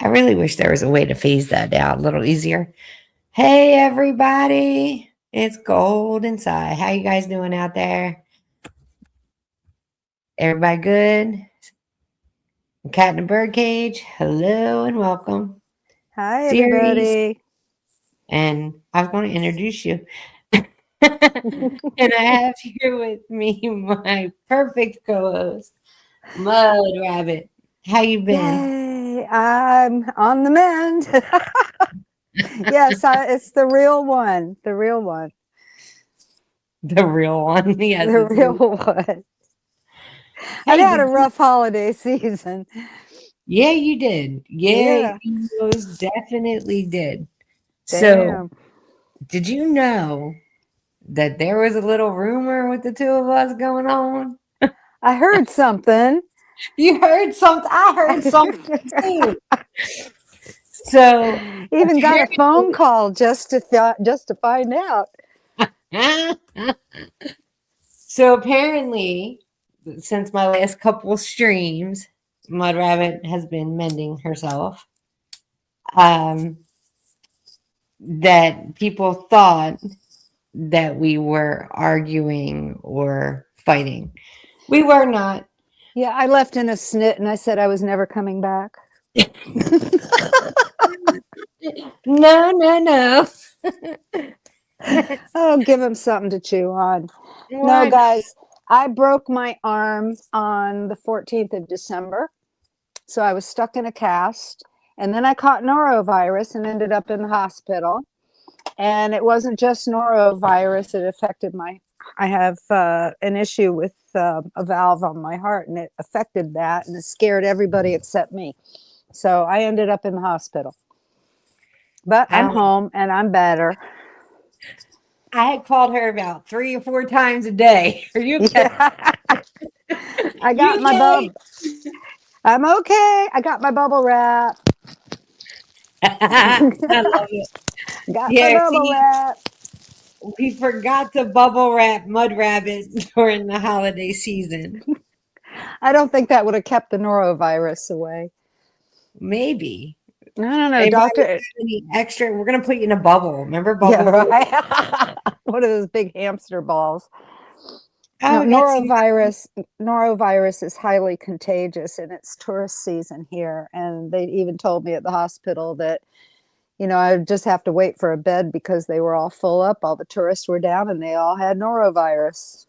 I really wish there was a way to phase that out a little easier. Hey, everybody. It's Gold inside. How you guys doing out there? Everybody good? Cat in a birdcage. Hello and welcome. Hi, Series. everybody. And I was going to introduce you. And I have here with me my perfect co-host, Mud Rabbit. How you been? Yay, I'm on the mend. Yes, it's the real one. The real one. The real one. Yes, The it's real me. one. I've Hey, had a did you? rough holiday season. Yeah, you did. Yeah, Yeah, you most definitely did. So, damn. did you know that there was a little rumor with the two of us going on? I heard something. You heard something. I heard something too. So, Even got a phone call just to find out. apparently, since my last couple streams, Mud Rabbit has been mending herself. Um, that people thought that we were arguing or fighting. We were not. Yeah, I left in a snit and I said I was never coming back. No, no, no. Oh, give him something to chew on. No, Why not? guys, I broke my arm on the 14th of December. So I was stuck in a cast. And then I caught norovirus and ended up in the hospital. And it wasn't just norovirus, it affected I have an issue with a valve on my heart, and it affected that, and it scared everybody except me. So I ended up in the hospital. But I'm Um, home and I'm better. I had called her about 3 or 4 times a day. Are you okay? Yeah. I You got my okay? I'm okay. I got my bubble wrap. I love it. Got my Yeah, bubble see, wrap. we forgot to bubble wrap Mud Rabbit during the holiday season. I don't think that would have kept the norovirus away. Maybe. I don't know, Anybody doctor. got any extra? We're gonna put you in a bubble. Remember Yeah, bubble glue? right. One of those big hamster balls. Oh, No, we got some. norovirus is highly contagious, and it's tourist season here. And they even told me at the hospital that, I would just have to wait for a bed because they were all full up. All the tourists were down, and they all had norovirus.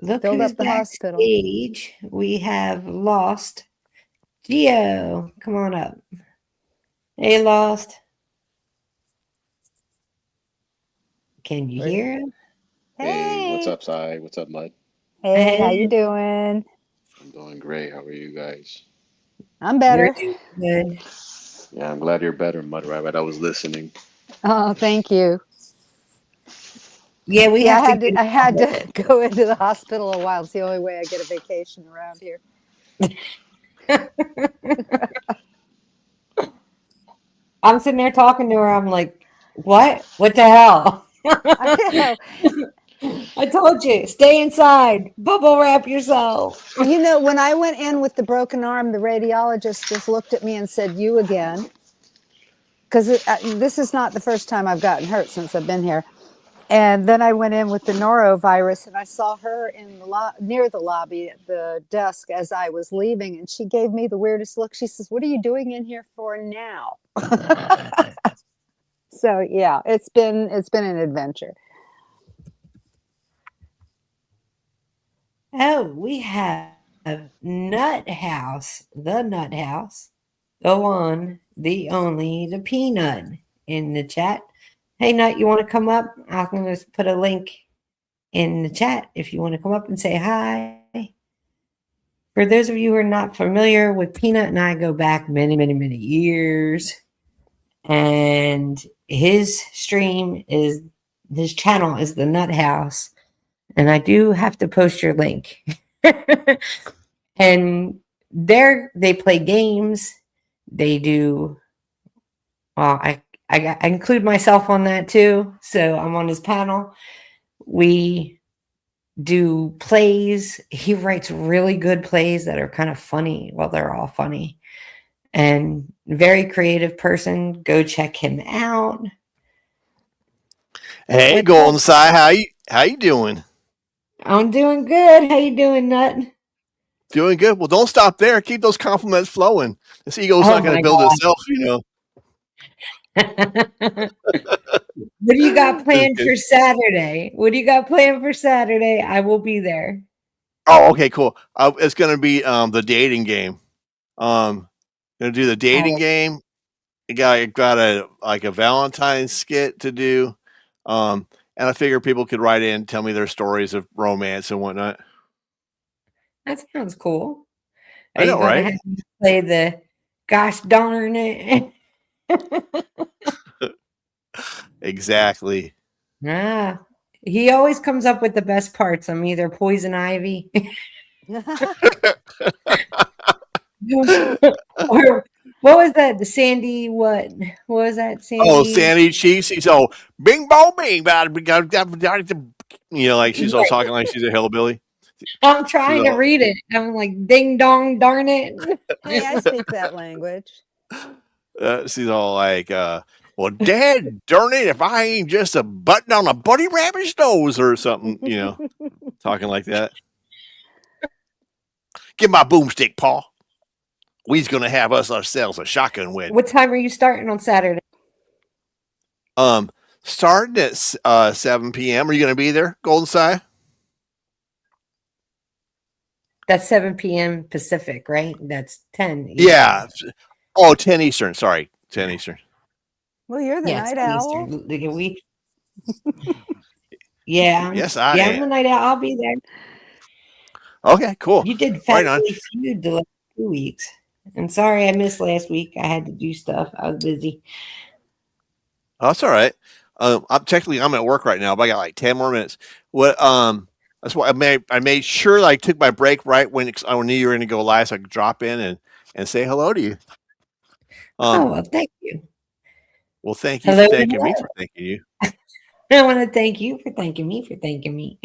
Look Filled who's up the hospital. backstage. We have Lost. Geo, come on up. Hey, Lost. Can you Great. hear him? Hey, what's Hey, up, Sai? What's up, Mud? hey, how you Hey, doing? I'm doing great. How are you guys? I'm we're better. doing good. Yeah, I'm glad you're better, Mud Rabbit. I was listening. Oh, thank you. Yeah, we Yeah, have to get I had to go into the hospital a while. It's the only way I get a vacation around here. I'm sitting there talking to her. I'm like, what? What the hell? I know. I told you, stay inside. Bubble wrap yourself. When I went in with the broken arm, the radiologist just looked at me and said, "You again." Because this is not the first time I've gotten hurt since I've been here. And then I went in with the norovirus, and I saw her in the near the lobby at the desk as I was leaving, and she gave me the weirdest look. She says, "What are you doing in here for now?" So yeah, it's been an adventure. Oh, we have Nut House, the one, the only, the peanut in the chat. Hey, Nut, you want to come up? I'm going to put a link in the chat if you want to come up and say hi. For those of you who are not familiar with Peanut and I, go back many, many, many years. And his channel is the Nut House. And I do have to post your link. And there they play games. They do. Well, I include myself on that too. So I'm on his panel. We do plays. He writes really good plays that are kind of funny. Well, they're all funny. And very creative person. Go check him out. Hey, What's Golden up? Sai, how you doing? I'm doing good. How you doing, Nut? Doing good. Well, don't stop there. Keep those compliments flowing. This ego's Oh not going my to build itself, you know. God. What do you got planned for Saturday? What do you got planned for Saturday? I will be there. Oh, okay, cool. It's going to be the dating game. Going to do the dating Oh, game. Got a Valentine's skit to do. And I figure people could write in, tell me their stories of romance and whatnot. that sounds cool. Are I you know, going to right? have me play the gosh darn it? Exactly. Ah, he always comes up with the best parts. I'm either poison ivy or what was that? The Sandy, what? What was that? Oh, Sandy? Sandy Cheeks. So, bing, bong, bing. You know, like she's all Right. talking like she's a hillbilly. I'm She's trying to all, read it. I'm like, ding dong darn it. Hey, I speak that language. she's all like, well, dad, darn it, if I ain't just a button on a bunny rabbit's nose or something, you know, talking like that. Give my boomstick, Paul. We's gonna have ourselves a shotgun wedding. What time are you starting on Saturday? Starting at 7 p.m. Are you gonna be there, Golden Sai? That's 7 p.m. Pacific, right? That's 10 Eastern. Yeah. Oh, 10 Eastern. Sorry, 10 Eastern. Well, you're the Yeah, night 10 owl. Eastern. Yeah. Yes, I Yeah, am. I'm the night owl. I'll be there. Okay, cool. You did Right on. Family Feud the last 2 weeks. I'm sorry I missed last week. I had to do stuff. I was busy. Oh, that's all right. I'm at work right now, but I got like 10 more minutes. What that's why I made sure I took my break right when I knew you were going to go live, so I could drop in and say hello to you. Oh, well, thank you. Well, thank you Hello, for thanking me hello. for thanking you. I want to thank you for thanking me for thanking me.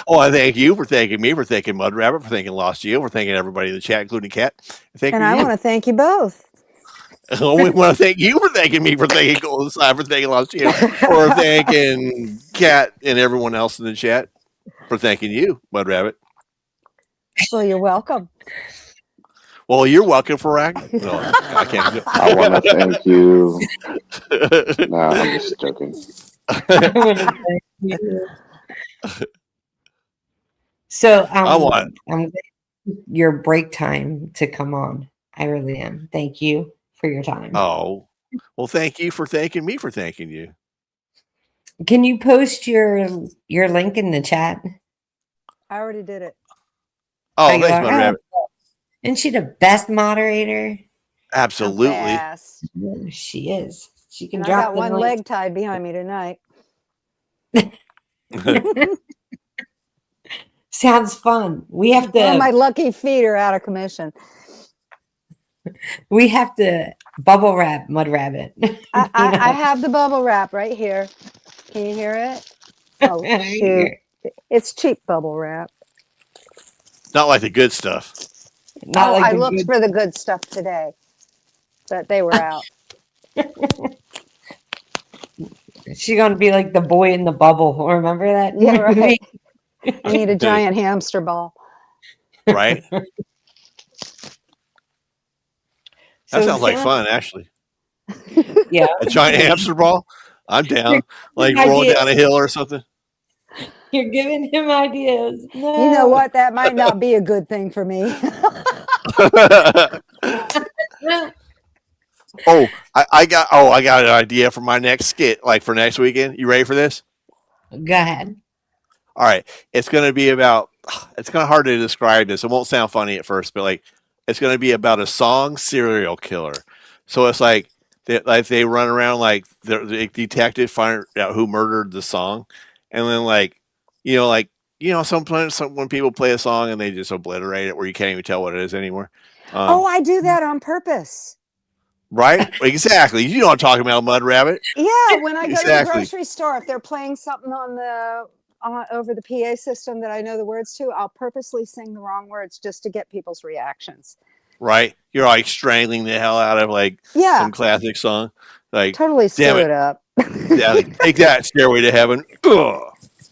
Oh, I thank you for thanking me for thanking Mud Rabbit for thanking Lost Geo for thanking everybody in the chat, including Kat. Thank And you. I want to thank you both. We want to thank you for thanking me for thanking Golden Side for thanking Lost Geo for thanking Kat and everyone else in the chat for thanking you, Mud Rabbit. Well, you're welcome. Well, you're welcome for acting. No, I can't do it. I want to thank you. Nah, I'm just joking. I want to thank you. So I want. I'm glad your break time to come on. I really am. Thank you for your time. Oh, well, thank you for thanking me for thanking you. Can you post your link in the chat? I already did it. Oh, you thanks, are? Mud Rabbit. Isn't she the best moderator? Absolutely. Fast. Yeah, she is. She can And I drop got the one link. leg tied behind me tonight. Sounds fun. We have Well, my to lucky feet are out of commission. bubble wrap Mud Rabbit. I have the bubble wrap right here. Can you hear it? Oh, shoot. It's cheap bubble wrap. Not like the good stuff. Not like I the looked good- for the good stuff today, but they were out. She's gonna be like the boy in the bubble. Remember that? Yeah, right. movie? I need a giant hamster ball. Right? So That it sounds like sounds- fun, actually. Yeah. A giant hamster ball? I'm down. Like Idea. rolling down a hill or something. You're giving him ideas. No. You know what? That might not be a good thing for me. I got an idea for my next skit, like for next weekend. You ready for this? Go ahead. All right. It's gonna be about it's kinda hard to describe this. It won't sound funny at first, but like it's gonna be about a song serial killer. So it's like they run around like the detective find out who murdered the song, and then sometimes when people play a song and they just obliterate it where you can't even tell what it is anymore. I do that on purpose. Right? Exactly. You know what I'm talking about, Mud Rabbit. Yeah, when I go to the Exactly. grocery store, if they're playing something on over the PA system that I know the words to, I'll purposely sing the wrong words just to get people's reactions. Right? You're like strangling the hell out of like some classic song. Like, totally damn screw it. it up. Yeah, like, take that, Stairway to Heaven. Ugh,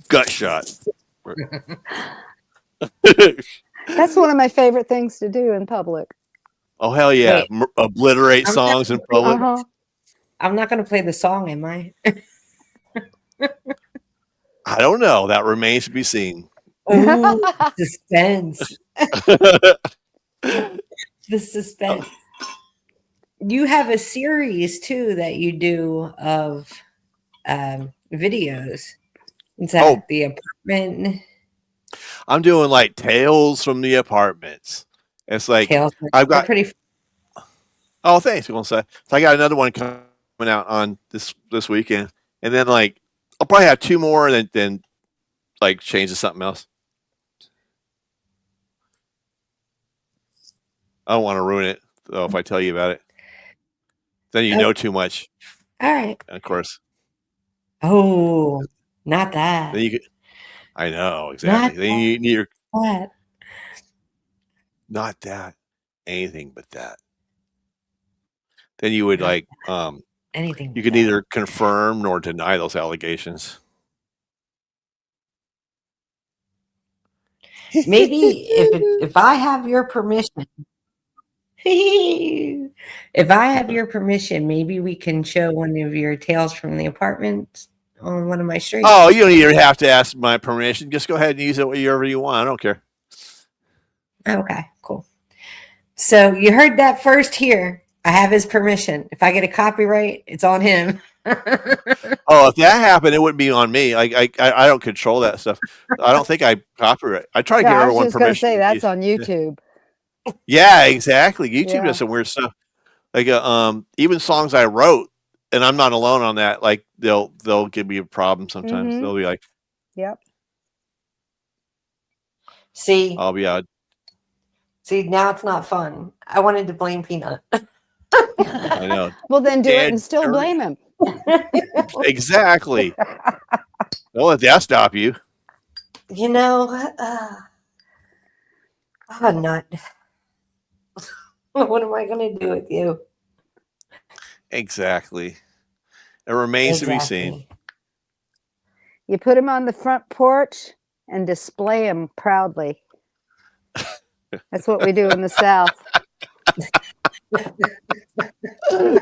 gut shot. That's one of my favorite things to do in public. Oh, hell yeah. Wait. Obliterate I'm songs in public. Uh-huh. I'm not going to play the song, am I? I don't know. That remains to be seen. Ooh, suspense. The suspense. You have a series too that you do of videos. Is that the apartment? I'm doing like Tales from the Apartments. It's like Tales I've got pretty. Oh, thanks. I'm gonna say. So I got another one coming out on this weekend, and then like I'll probably have two more, and then like change to something else. I don't want to ruin it though if I tell you about it. Then you know too much. All right. Of course. Oh, not that. Then you could, I know exactly. Then you need your What? Not that. Anything but that. Then you would like anything. You could neither confirm nor deny those allegations. Maybe if I have your permission, if I have your permission, maybe we can show one of your Tales from the Apartment on one of my streams. Oh, you don't even have to ask my permission. Just go ahead and use it wherever you want. I don't care. Okay, cool. So you heard that first here. I have his permission. If I get a copyright, it's on him. Oh, if that happened, it wouldn't be on me. I don't control that stuff. I don't think I copyright. I try to give everyone I was just going to permission. say that's on YouTube. Yeah, exactly. YouTube does some weird stuff. Like even songs I wrote, and I'm not alone on that. Like they'll give me a problem sometimes. Mhm. They'll be like, Yep. See, I'll be out. See, now it's not fun. I wanted to blame Peanut. I know. Well, then do it Dead and still dirty. blame him. Exactly. Don't let that stop you. You know, Nut. What am I going to do with you? Exactly. It remains to be seen. You put him on the front porch and display him proudly. That's what we do in the South.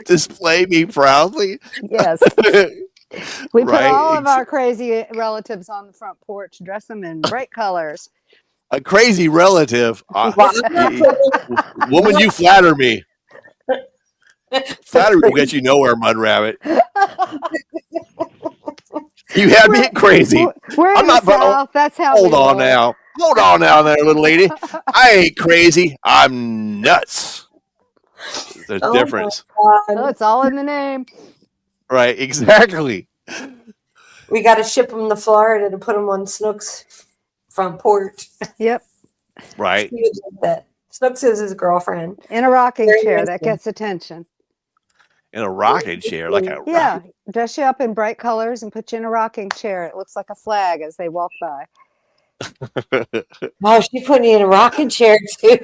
Display me proudly. Yes. We put Right, all of our crazy relatives on the front porch, dress them in bright colors. A crazy relative. Woman, you flatter me. Flattery will get you nowhere, Mud Rabbit. You have me crazy. We're in the South. That's how. Hold on now. Hold on now, there, little lady. I ain't crazy. I'm nuts. There's a difference. Oh, it's all in the name. Right, exactly. We got to ship them to Florida to put them on Snook's front porch. Yep. Right. Snooks is his girlfriend. In a rocking chair. That gets attention. In a rocking chair, like a dress you up in bright colors and put you in a rocking chair. It looks like a flag as they walk by. Oh, she put me in a rocking chair too.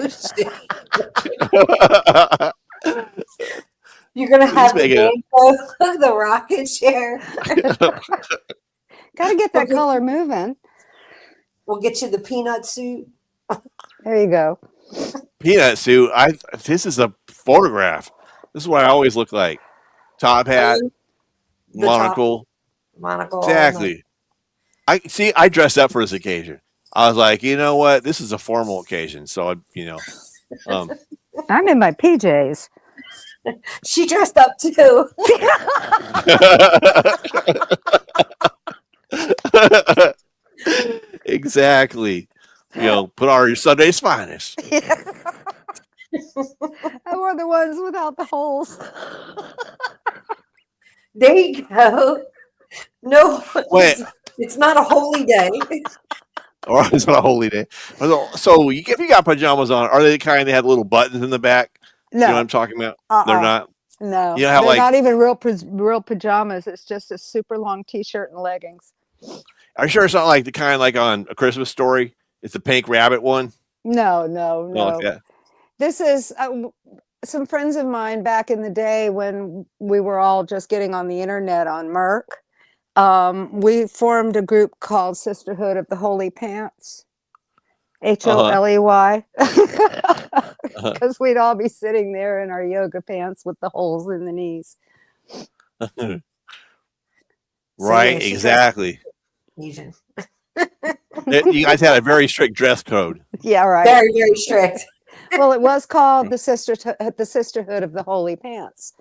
You're gonna have the rocking chair. Got to get that color moving. We'll get you the peanut suit. There you go. Peanut suit. This is a photograph. This is what I always look like. Top hat, monocle. Monocle. Exactly. I dressed up for this occasion. I was like, you know what? This is a formal occasion. So, I'm in my PJs. She dressed up too. Exactly. Put on your Sunday's finest. I wore the ones without the holes. There you go. No, wait. It's not a holy day. Or it's not a holy day. So if you got pajamas on, are they the kind that have little buttons in the back? No. You know what I'm talking about? They're not. No. You know how, they're not even real pajamas. It's just a super long T-shirt and leggings. Are you sure it's not like the kind like on A Christmas Story? It's the pink rabbit one. No, Not like that. This is some friends of mine back in the day when we were all just getting on the internet on Merc. We formed a group called Sisterhood of the Holy Pants. HOLEY. Because we'd all be sitting there in our yoga pants with the holes in the knees. Right, exactly. You You guys had a very strict dress code. Yeah, right. very, very strict. Well, it was called the Sisterhood of the Holy Pants.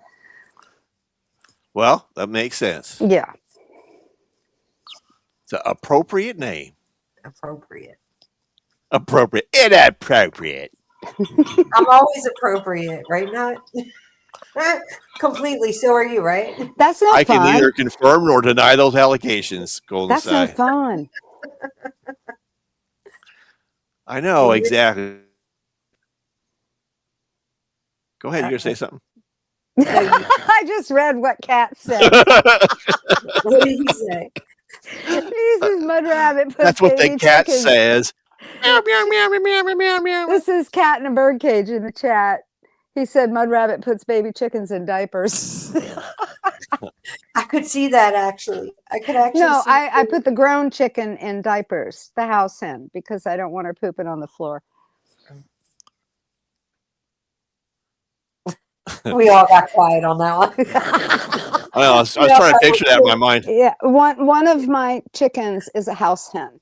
Well, that makes sense. Yeah. It's an appropriate name. Appropriate. Appropriate. Inappropriate. I'm always appropriate, right? Not completely. So are you, right? That's not I fun. can neither confirm nor deny those allegations, Golden That's Sky. not fun. I know, exactly. Go ahead, you're going to say something? I just read what Cat said. What did he say? He says Mud Rabbit puts That's what the baby cat chickens. says. Meow, meow, meow, meow, meow, meow, meow. This is Cat in a Birdcage in the chat. He said Mud Rabbit puts baby chickens in diapers. I could see that actually. I could actually. No, see I put the grown chicken in diapers, the house hen, because I don't want her pooping on the floor. We all got quiet on that one. I know, I was trying to picture that in my mind. Yeah, one of my chickens is a house hen.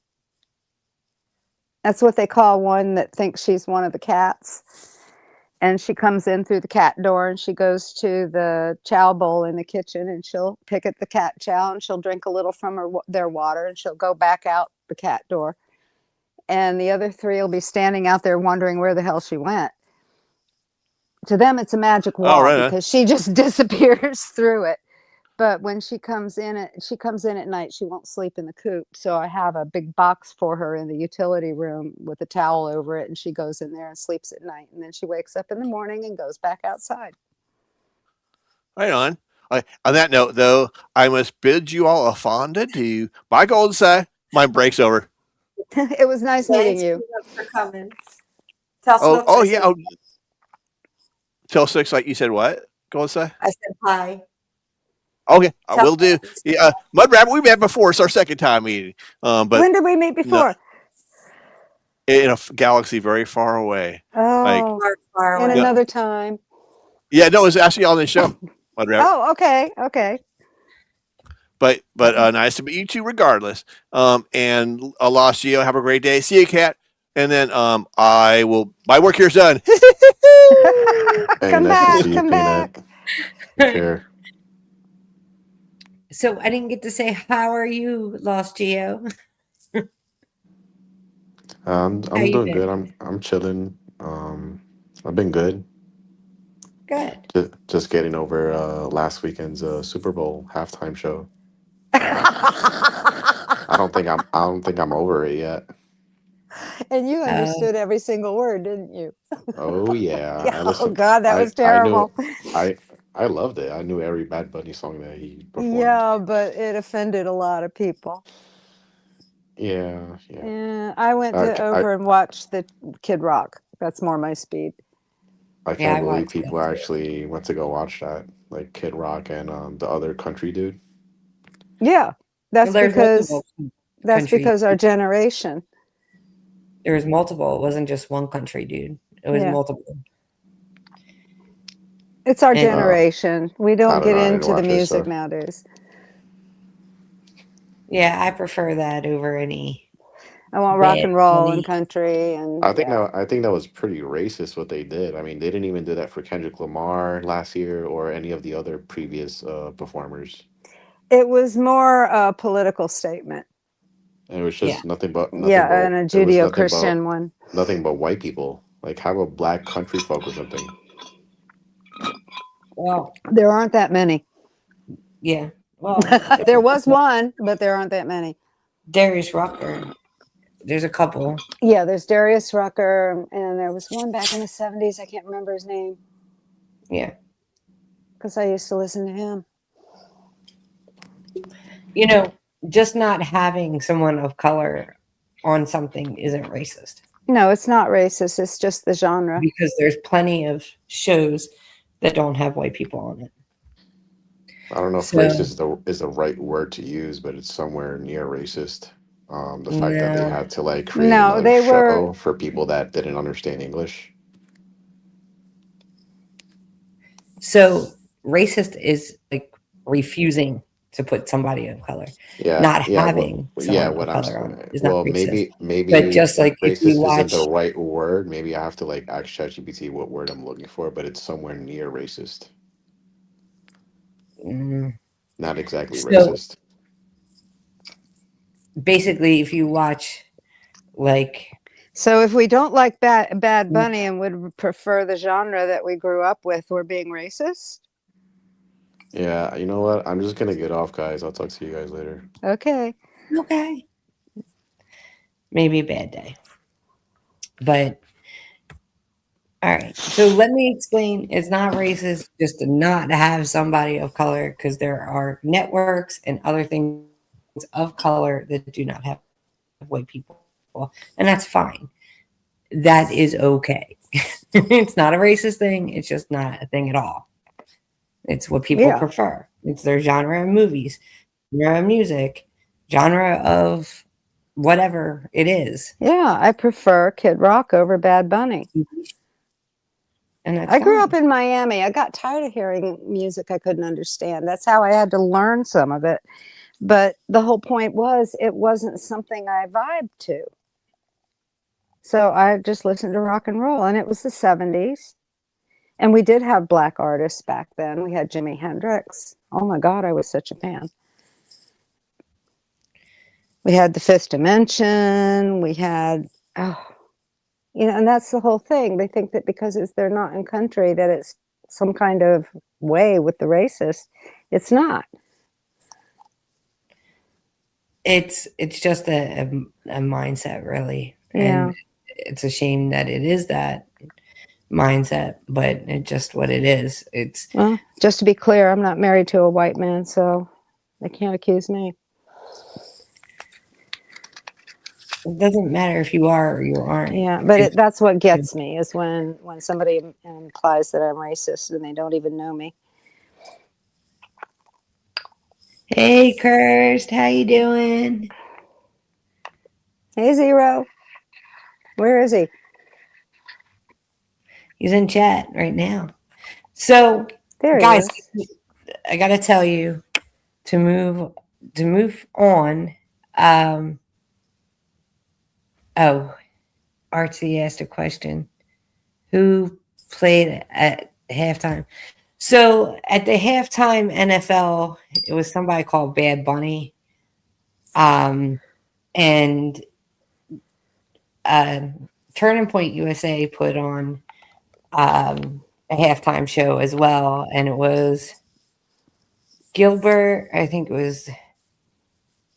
That's what they call one that thinks she's one of the cats. And she comes in through the cat door and she goes to the chow bowl in the kitchen and she'll pick at the cat chow and she'll drink a little from their water and she'll go back out the cat door. And the other three will be standing out there wondering where the hell she went. To them, it's a magic wall because she just disappears through it. But when she comes in at night, she won't sleep in the coop. So I have a big box for her in the utility room with a towel over it. And she goes in there and sleeps at night. And then she wakes up in the morning and goes back outside. Right on. On that note, though, I must bid you all a fond adieu. Bye, Golden Sky. My break's over. It was nice meeting you. For coming. Yeah. Till 6, like you said, what? Golden Sky? I said hi. Okay, I will do. Yeah, Mud Rabbit, we met before. It's our second time meeting. But when did we meet before? In a galaxy very far away. Oh, far away. In another time. Yeah, no, it was actually on the show, Mud Rabbit. Oh, okay. But nice to meet you two regardless. And Lost Geo, have a great day. See you, Cat. And then my work here's done. Come back. Sure. So I didn't get to say, how are you, Lost Geo? I'm doing good. I'm chilling. I've been good. Good. Just getting over last weekend's Super Bowl halftime show. I don't think I'm over it yet. And you understood every single word, didn't you? Oh yeah. Oh God, that was terrible. I loved it. I knew every Bad Bunny song that he performed. Yeah, but it offended a lot of people. Yeah. I went over and watched the Kid Rock. That's more my speed. I can't believe people actually went to go watch that, like Kid Rock and the other country dude. Yeah, that's because our generation. There was multiple. It wasn't just one country dude. It was multiple. It's our generation. We don't get into the music nowadays. Yeah, I prefer that over any. I want rock and roll and country, and I think that was pretty racist what they did. I mean, they didn't even do that for Kendrick Lamar last year or any of the other previous performers. It was more a political statement. And it was just nothing but and a Judeo-Christian one. Nothing but white people. Like, have a black country folk or something. Well, there aren't that many. Yeah. Well, there was one, but there aren't that many. Darius Rucker. There's a couple. Yeah, there's Darius Rucker, and there was one back in the 70s. I can't remember his name. Yeah. Because I used to listen to him. You know, just not having someone of color on something isn't racist, No, it's not racist. It's just the genre. because there's plenty of shows that don't have white people on it. I don't know if So racist is the right word to use, but it's somewhere near racist. The fact that they no. had to like create No, another they were. show for people that didn't understand English. So racist is like refusing to put somebody of color. Yeah, Not yeah, having yeah. someone of What I'm color on it is not well, racist. But maybe just like if you racist isn't the watch, right word. Maybe I have to like ask ChatGPT what word I'm looking for, but it's somewhere near racist. mm, Not exactly so racist. basically, if you watch like, So if we don't like Bad Bunny and would prefer the genre that we grew up with, we're being racist. Yeah, you know what? I'm just gonna get off, guys. I'll talk to you guys later. Okay. okay, maybe a bad day, but all right. So let me explain. It's not racist just to not have somebody of color, because there are networks and other things of color that do not have white people, and that's fine. That is okay. It's not a racist thing. It's just not a thing at all. It's what people Yeah. prefer. It's their genre of movies, genre of music, genre of whatever it is, Yeah. I prefer Kid Rock over Bad Bunny. and that's I grew up fine. in Miami. I got tired of hearing music I couldn't understand. That's how I had to learn some of it. But the whole point was it wasn't something I vibed to. So I just listened to rock and roll, and it was the 70s. And we did have black artists back then. We had Jimi Hendrix. Oh my God, I was such a fan. We had the Fifth Dimension. We had, oh, and that's the whole thing. They think that because they're not in country, that it's some kind of way with the racist. It's not. It's just a mindset, really, Yeah. and it's a shame that it is that mindset, but it's just what it is. Well, just to be clear, I'm not married to a white man, so they can't accuse me. It doesn't matter if you are or you aren't. Yeah, but It's, that's what gets me is when somebody implies that I'm racist and they don't even know me. hey, Kirst, how you doing? Hey, Zero, where is he? He's in chat right now. So, There he guys, is. I gotta tell you to move on. Um, oh, Artsy asked a question. Who played at halftime? So at the halftime NFL, it was somebody called Bad Bunny, and uh, Turning Point USA put on a halftime show as well, and it was Gilbert. I think it was.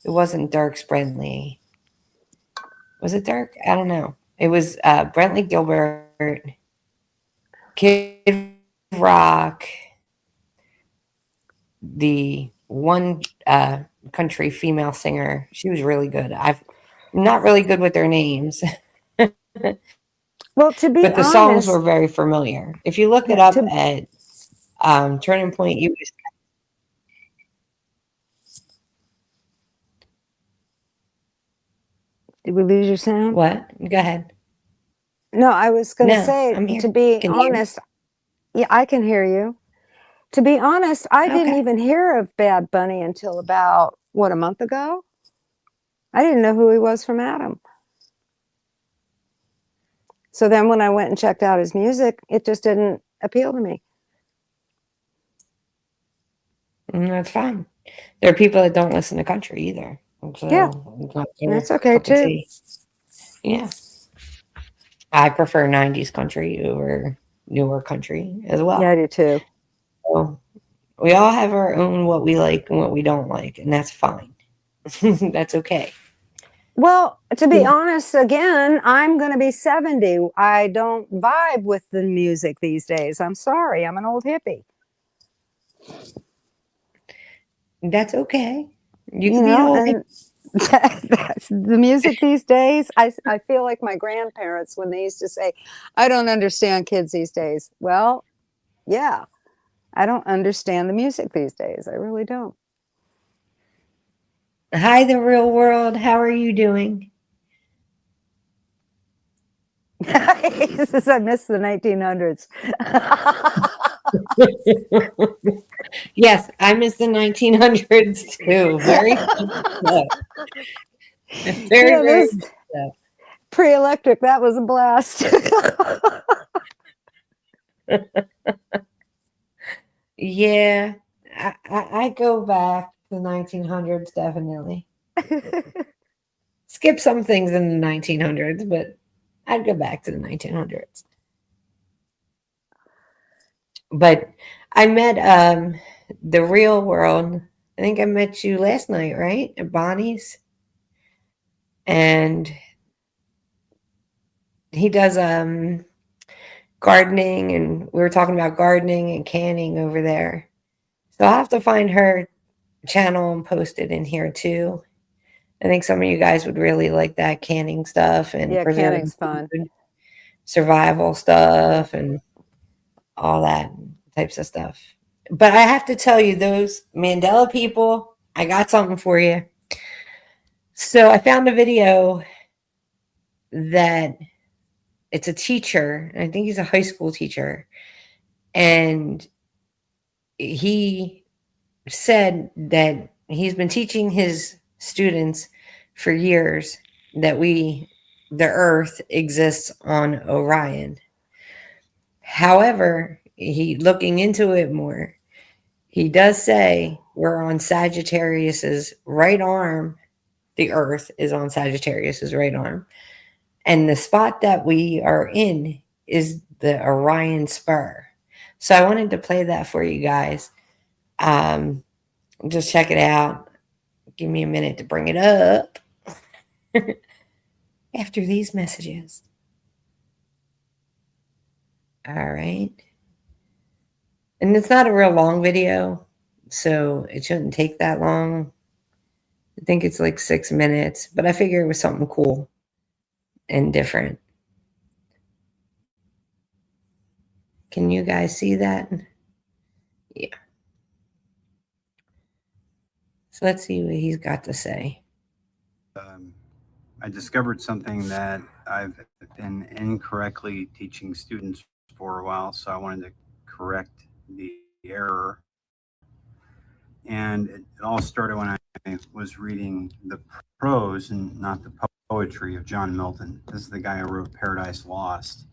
It wasn't Dirk Brentley. Was it Dirk? I don't know. It was Brentley Gilbert, Kid Rock, the one country female singer. She was really good. I'm not really good with their names, Well, to be but the songs were honest, very familiar. If you look it yeah, up at Turning Point USA. did we lose your sound? What? Go ahead. No, I was going to No, say, I'm to here. be Can you hear me? honest, yeah, I can hear you. To be honest, I didn't Okay. even hear of Bad Bunny until about, what, a month ago? I didn't know who he was from Adam. So then when I went and checked out his music, it just didn't appeal to me. That's fine. There are people that don't listen to country either. So Yeah, it's not that's their okay cup of too. tea. Yeah. I prefer 90s country over newer country as Yeah, I well. do too. So we all have our own what we like and what we don't like, and that's fine. That's okay. Well, to be Yeah. honest, again, I'm going to be 70. I don't vibe with the music these days. I'm sorry. I'm an old hippie. That's okay. You can be all and that's the music these days. I feel like my grandparents when they used to say, I don't understand kids these days. Well, yeah, I don't understand the music these days. I really don't. Hi, the real world. How are you doing? He says, I miss the 1900s. Yes, I miss the 1900s too. Very, very, Yeah, very. this pre-electric, that was a blast. Yeah, I go back to the 1900s definitely. Skip some things in the 1900s, but I'd go back to the 1900s. But I met the real world. I think I met you last night, right? At Bonnie's. And he does gardening, and we were talking about gardening and canning over there. So I'll have to find her channel and post it in here too. I think some of you guys would really like that canning stuff and Yeah, preserving canning's fun. food, survival stuff and all that types of stuff. But I have to tell you, those Mandela people, I got something for you. So I found a video that it's a teacher. I think he's a high school teacher. And he said that he's been teaching his students for years that the Earth exists on Orion. However, he looking into it more, he does say we're on Sagittarius's right arm. The Earth is on Sagittarius's right arm. And the spot that we are in is the Orion Spur. So I wanted to play that for you guys. Just check it out. Give me a minute to bring it up after these messages. All right. And it's not a real long video, so it shouldn't take that long. I think it's like 6 minutes, but I figure it was something cool and different. Can you guys see that? Yeah. So let's see what he's got to say. I discovered something that I've been incorrectly teaching students for a while, so I wanted to correct the error. And it all started when I was reading the prose and not the poetry of John Milton. This is the guy who wrote Paradise Lost.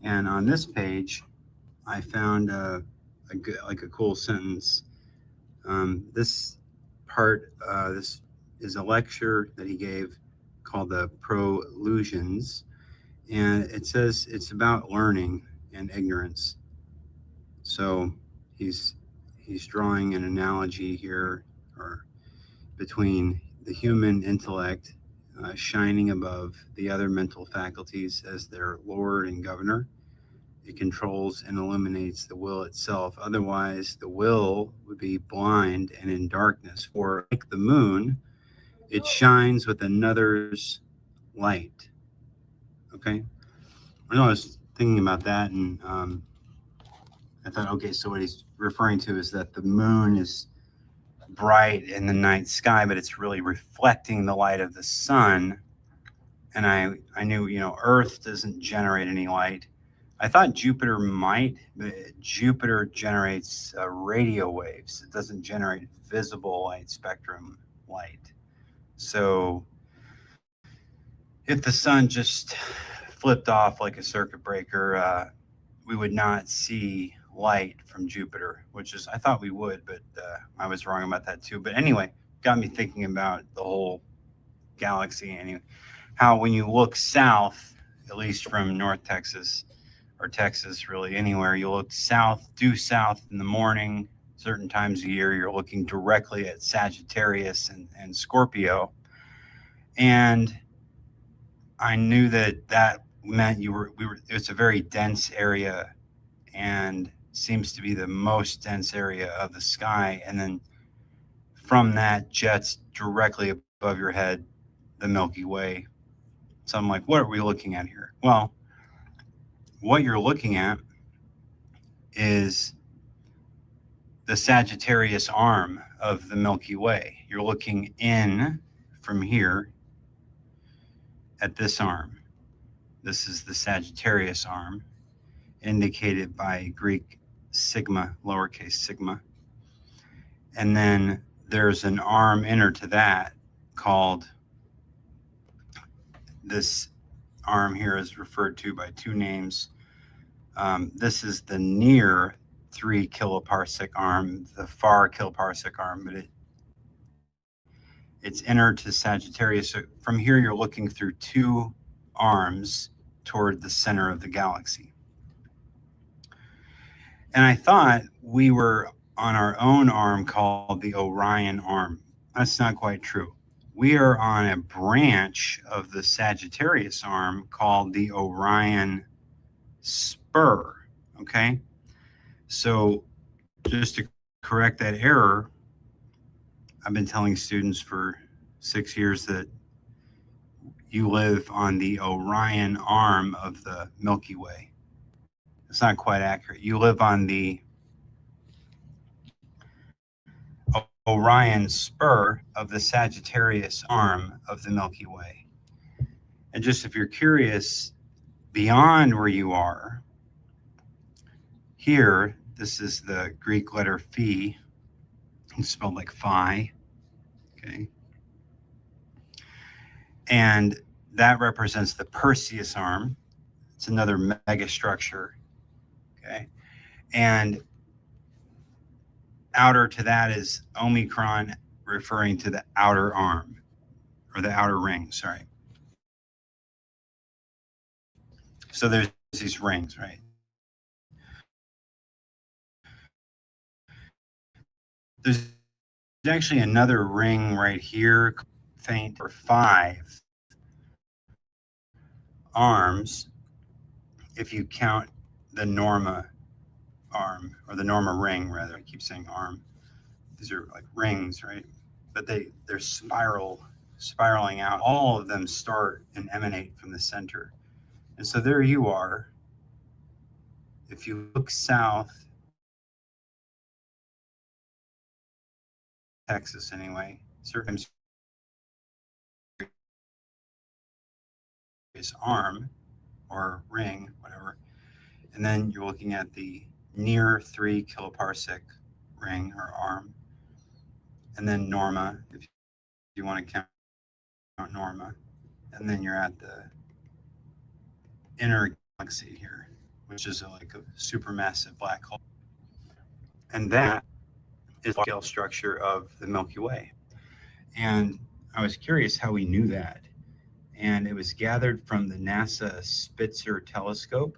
And on this page, I found a cool sentence. This part, this is a lecture that he gave called the Prolusions, and it says it's about learning and ignorance. So he's drawing an analogy here, or between the human intellect shining above the other mental faculties as their lord and governor. It controls and illuminates the will itself. Otherwise, the will would be blind and in darkness. For like the moon, it shines with another's light. Okay? I was thinking about that, and I thought, okay, so what he's referring to is that the moon is bright in the night sky, but it's really reflecting the light of the sun. And I knew, Earth doesn't generate any light. I thought Jupiter might, but Jupiter generates radio waves. It doesn't generate visible light spectrum light. So if the sun just flipped off like a circuit breaker, we would not see light from Jupiter, which is, I thought we would, but I was wrong about that too. But anyway, got me thinking about the whole galaxy and how when you look south, at least from North Texas, or Texas, really anywhere, you look due south in the morning, certain times of year, you're looking directly at Sagittarius and Scorpio. And I knew that meant it's a very dense area and seems to be the most dense area of the sky. And then from that jets directly above your head the Milky Way. So I'm like, what are we looking at here? Well, what you're looking at is the Sagittarius arm of the Milky Way. You're looking in from here at this arm. This is the Sagittarius arm, indicated by Greek sigma, lowercase sigma. And then there's an arm inner to that called, this arm here is referred to by two names. This is the near 3 kiloparsec arm, the far kiloparsec arm, but it's inner to Sagittarius. So from here, you're looking through two arms toward the center of the galaxy. And I thought we were on our own arm called the Orion arm. That's not quite true. We are on a branch of the Sagittarius arm called the Orion spur. Okay. So just to correct that error, I've been telling students for 6 years that you live on the Orion arm of the Milky Way. It's not quite accurate. You live on the Orion spur of the Sagittarius arm of the Milky Way. And just if you're curious, beyond where you are, here, this is the Greek letter phi. It's spelled like phi. Okay. And that represents the Perseus arm. It's another megastructure. Okay. And outer to that is Omicron, referring to the outer arm, or the outer ring, sorry. So there's these rings, right? There's actually another ring right here, faint, for 5 arms if you count the Norma arm, or the Norma ring, rather. I keep saying arm. These are like rings, right? But they're spiraling out. All of them start and emanate from the center. And so there you are. If you look south, Texas anyway, certain arm or ring, whatever. And then you're looking at the near 3 kiloparsec ring or arm. And then Norma, if you want to count Norma. And then you're at the inner galaxy here, which is like a supermassive black hole. And that is the scale structure of the Milky Way. And I was curious how we knew that. And it was gathered from the NASA Spitzer telescope.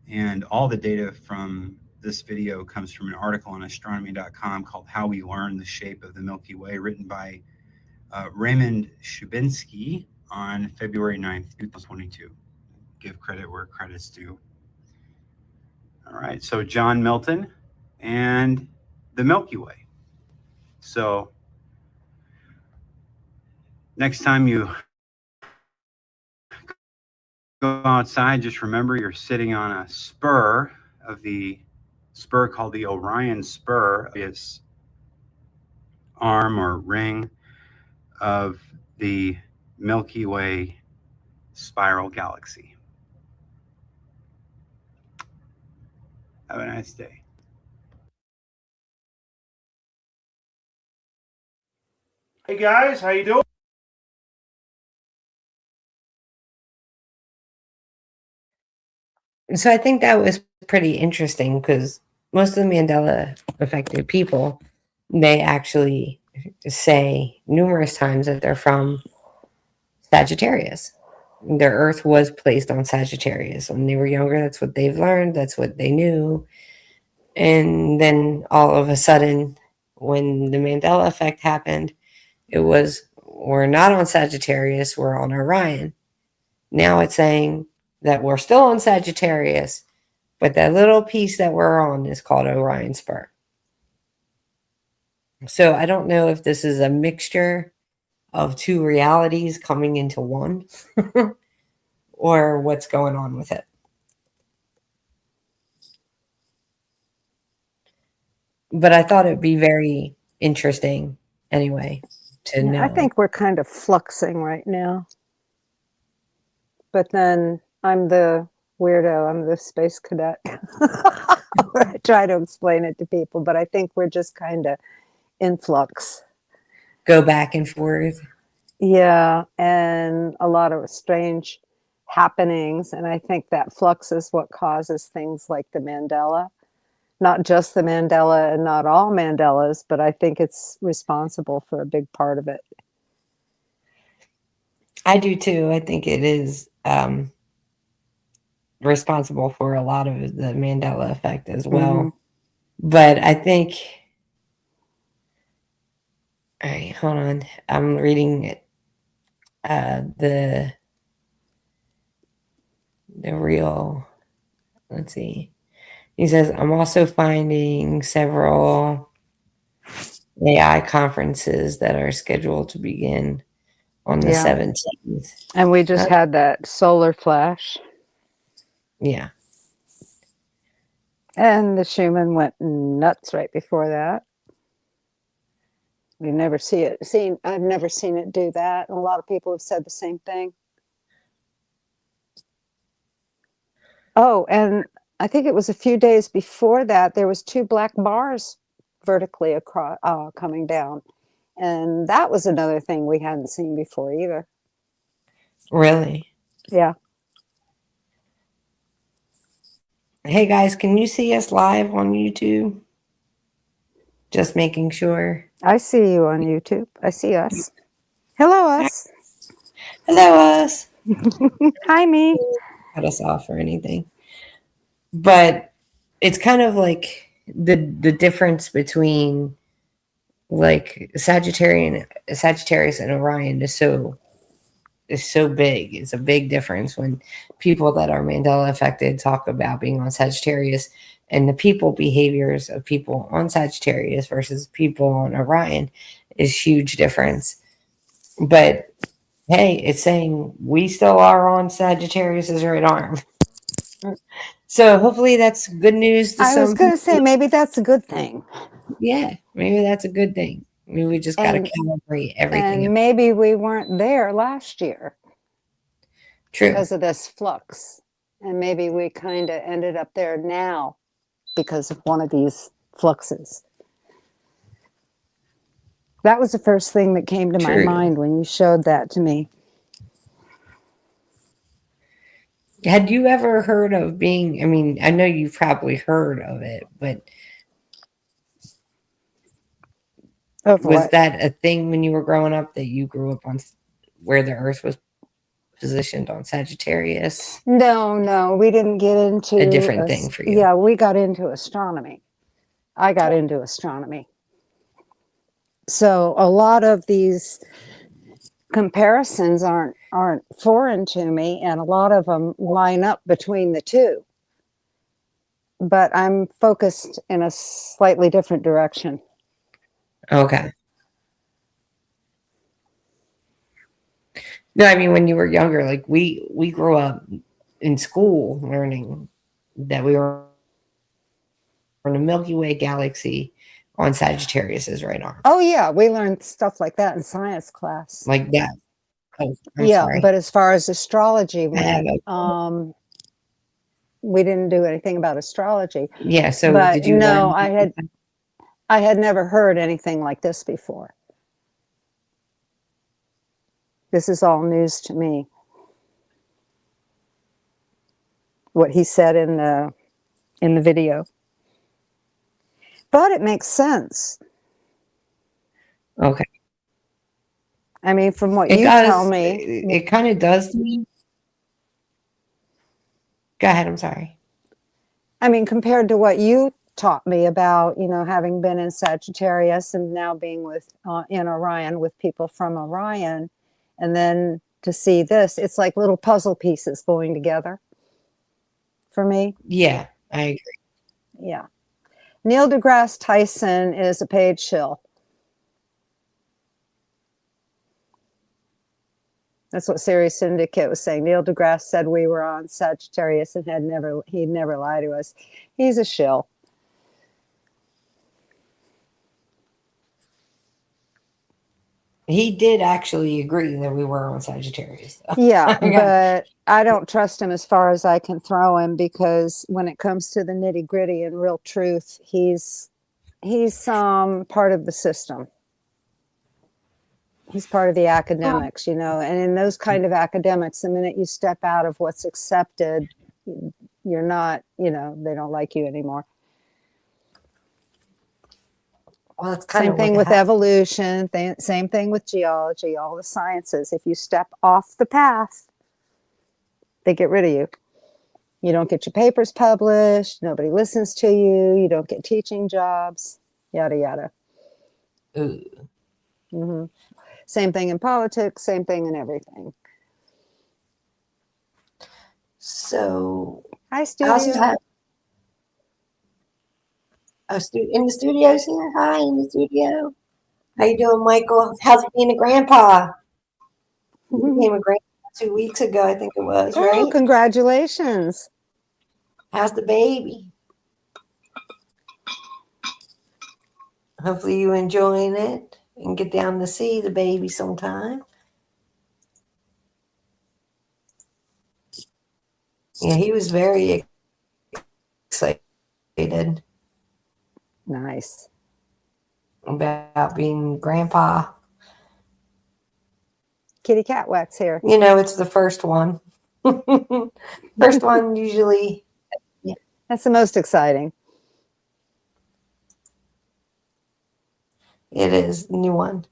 And all the data from this video comes from an article on astronomy.com called How We Learn the Shape of the Milky Way, written by Raymond Shubinsky on February 9th, 2022. Give credit where credit's due. All right, so John Milton and the Milky Way. So next time you go outside, just remember you're sitting on a spur of the spur called the Orion spur, its arm or ring of the Milky Way spiral galaxy. Have a nice day. Hey guys, how you doing? So I think that was pretty interesting because most of the Mandela affected people, they actually say numerous times that they're from Sagittarius. Their Earth was placed on Sagittarius. When they were younger, that's what they've learned. That's what they knew. And then all of a sudden, when the Mandela effect happened, it was, we're not on Sagittarius, we're on Orion. Now it's saying that we're still on Sagittarius, but that little piece that we're on is called Orion spur. So I don't know if this is a mixture of two realities coming into one or what's going on with it. But I thought it'd be very interesting anyway to know. I think we're kind of fluxing right now. But then I'm the weirdo, I'm the space cadet. I try to explain it to people, but I think we're just kind of in flux. Go back and forth. Yeah, and a lot of strange happenings. And I think that flux is what causes things like the Mandela. Not just the Mandela and not all Mandelas, but I think it's responsible for a big part of it. I do too. I think it is responsible for a lot of the Mandela effect as well. Mhm. But I think, all right, hold on. I'm reading the real, let's see. He says, I'm also finding several AI conferences that are scheduled to begin on the Yeah. 17th. And we just had that solar flash. Yeah. And the Schumann went nuts right before that. I've never seen it do that. And a lot of people have said the same thing. Oh, and I think it was a few days before that, there was 2 black bars vertically across coming down. And that was another thing we hadn't seen before either. Really? Yeah. Hey guys, can you see us live on YouTube? Just making sure. I see you on YouTube. I see us. Hello, us. Hello, us. Hi, me. Cut us off or anything. But it's kind of like the difference between like Sagittarius and Orion is so big. It's a big difference when people that are Mandela affected talk about being on Sagittarius, and the people behaviors of people on Sagittarius versus people on Orion is huge difference. But hey, it's saying we still are on Sagittarius's right arm. So hopefully that's good news to I was some going to people. say, maybe that's a good thing. Yeah, maybe that's a good thing. Maybe we just got to And- calibrate everything. And maybe we weren't there last year True. because of this flux. And maybe we kind of ended up there now because of one of these fluxes. That was the first thing that came to my True. mind when you showed that to me. Had you ever heard of being, I mean, I know you've probably heard of it, but Of was what? that a thing when you were growing up that you grew up on where the earth was positioned on Sagittarius? No, we didn't get into A different thing for you. Yeah, we got into astronomy. I got into astronomy. So a lot of these comparisons aren't foreign to me, and a lot of them line up between the two. But I'm focused in a slightly different direction. Okay. No, I mean when you were younger, like we grew up in school learning that we were in the Milky Way galaxy on Sagittarius's right arm. Oh yeah, we learned stuff like that in science class. Like that. Oh, I'm Yeah, sorry. but as far as astrology had went, we didn't do anything about astrology. Yeah, so But did you no, learn? I had never heard anything like this before. This is all news to me. What he said in the video. But it makes sense. Okay. I mean, from what It you does. tell me, It kind of does to me. Go ahead. I'm sorry. I mean, compared to what you taught me about, having been in Sagittarius and now being in Orion with people from Orion, and then to see this, it's like little puzzle pieces going together for me. Yeah, I agree. Yeah. Neil deGrasse Tyson is a paid shill. That's what Series Syndicate was saying. Neil deGrasse said we were on Sagittarius and he'd never lie to us. He's a shill. He did actually agree that we were on Sagittarius. Though. Yeah, but I don't trust him as far as I can throw him, because when it comes to the nitty gritty and real truth, he's part of the system. He's part of the academics, and in those kind of academics, the minute you step out of what's accepted, you're not, they don't like you anymore. Well, it's kind Same of thing what with happened. evolution. Same thing with geology, all the sciences. If you step off the path, they get rid of you. You don't get your papers published. Nobody listens to you. You don't get teaching jobs, yada, yada. Mm-hmm. Same thing in politics, same thing in everything. So, Hi, I also studio. have in the studios here. Hi, in the studio. How you doing, Michael? How's it being a grandpa? You became a grandpa 2 weeks ago, I think it was, Oh, right? congratulations. How's the baby? Hopefully you enjoying it and get down to see the baby sometime. Yeah, he was very excited Nice. about being grandpa. Kitty cat wax here. It's the first one. First one usually. That's the most exciting. It is the new one.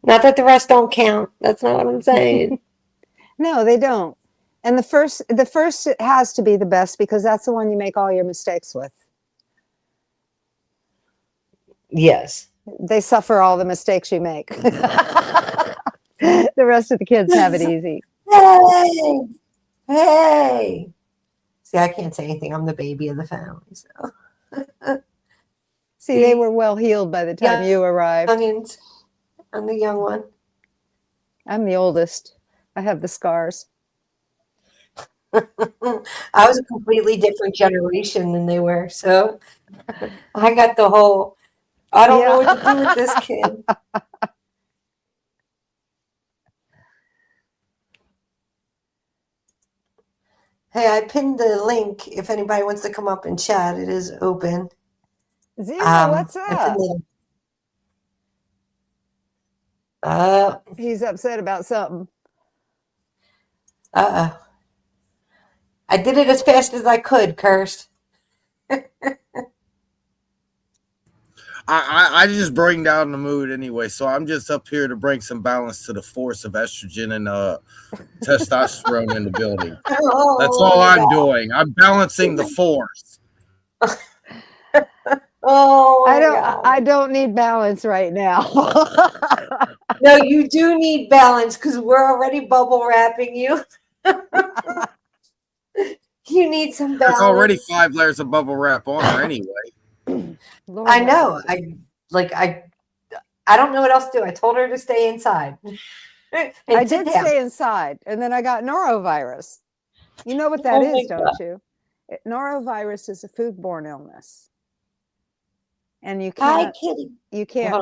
Not that the rest don't count. That's not what I'm saying. No, they don't. And the first has to be the best, because that's the one you make all your mistakes with. Yes. They suffer all the mistakes you make. The rest of the kids have it easy. Hey. See, I can't say anything. I'm the baby of the family. So. See, they were well healed by the time you arrived. Youngins. I'm the young one. I'm the oldest. I have the scars. I was a completely different generation than they were. So I got the whole, I don't know what to do with this kid. Hey, I pinned the link. If anybody wants to come up and chat, it is open. Zero, what's up? He's upset about something. I did it as fast as I could, Cursed. I just bring down the mood anyway, so I'm just up here to bring some balance to the force of estrogen and testosterone in the building. That's all I'm doing. I'm balancing the force. I don't need balance right now. No, you do need balance, because we're already bubble wrapping you. You need some balance. There's already 5 layers of bubble wrap on her anyway. Lord, I know. I don't know what else to do. I told her to stay inside. I did stay inside, and then I got norovirus. You know what that is, don't you? Norovirus is a foodborne illness, and you can't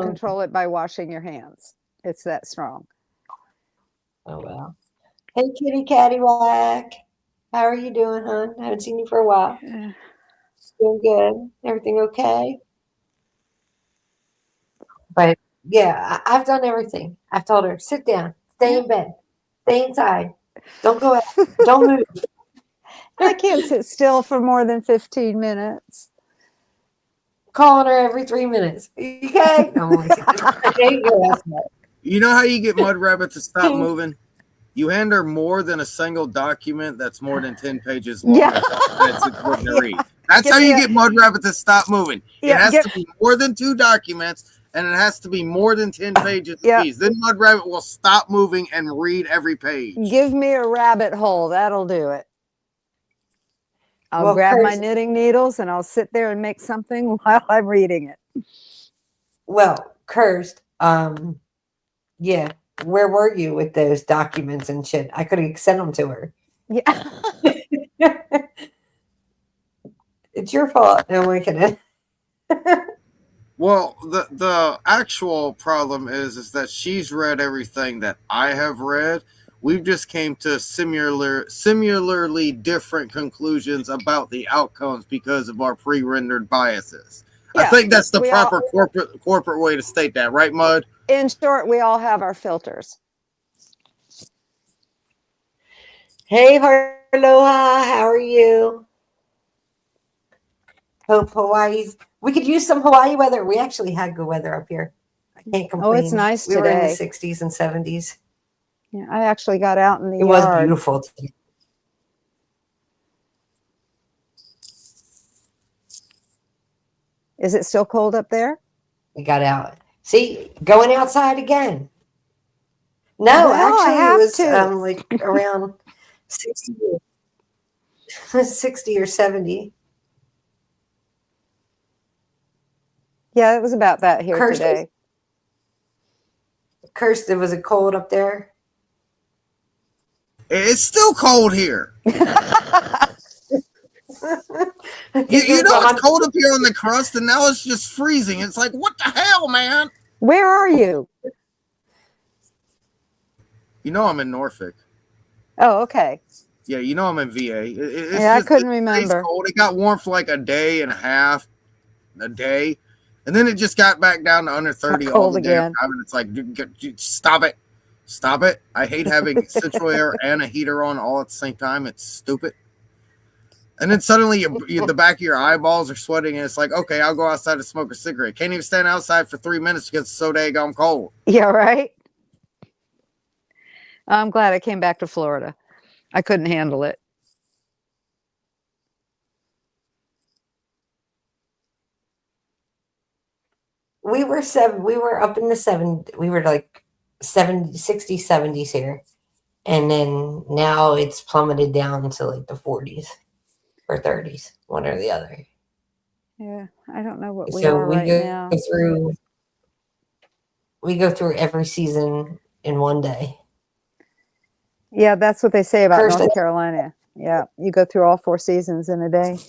control it by washing your hands. It's that strong. Oh well. Hey, kitty catty whack. How are you doing, hon? I haven't seen you for a while. Doing good. Everything okay? But yeah, I've done everything. I've told her, sit down, stay in bed, stay inside, don't go out, don't move. I can't sit still for more than 15 minutes. Calling her every 3 minutes. Okay? You know how you get Mud Rabbit to stop moving? You hand her more than a single document that's more than 10 pages long. Yeah. That's important to read. That's how you get Mud Rabbit to stop moving. It has to be more than 2 documents, and it has to be more than 10 pages a piece. Then Mud Rabbit will stop moving and read every page. Give me a rabbit hole. That'll do it. I'll grab my knitting needles and I'll sit there and make something while I'm reading it. Well, Cursed, yeah, where were you with those documents and shit? I could have sent them to her. Yeah. It's your fault. No, we're kidding. Well, the actual problem is that she's read everything that I have read. We've just came to similarly different conclusions about the outcomes because of our pre-rendered biases. I Yeah, think that's the we proper corporate way to state that, right, Mud? In short, we all have our filters. Hey, Harloha, how are you? Hope Hawaii's. We could use some Hawaii weather. We actually had good weather up here. I can't complain. Oh, it's nice We were in the today. 60s and 70s. Yeah, I actually got out in the It was yard. beautiful today. Is it still cold up there? We got out. See, going outside again. No, Well, I actually, it have was to. like around 60, 60 or 70. Yeah, it was about that here today. Kirsten, was it cold up there? It's still cold here. You know it's cold up here on the crust, and now it's just freezing. It's like, what the hell, man? Where are you? You know I'm in Norfolk. Oh, okay. Yeah, you know I'm in VA. I couldn't remember. Cold. It got warm for like a day and a half, and then it just got back down to under 30 all the damn time. And it's like, stop it. Stop it. I hate having central air and a heater on all at the same time. It's stupid. And then suddenly the back of your eyeballs are sweating, and it's like, okay, I'll go outside to smoke a cigarette. Can't even stand outside for 3 minutes because it's so daggone cold. Yeah, right? I'm glad I came back to Florida. I couldn't handle it. We were up in the 70s. We were like 60s, 70s here. And then now it's plummeted down to like the 40s or 30s, one or the other. Yeah, I don't know what we are right now. We go through every season in one day. Yeah, that's what they say about North Carolina. Yeah, you go through all 4 seasons in a day.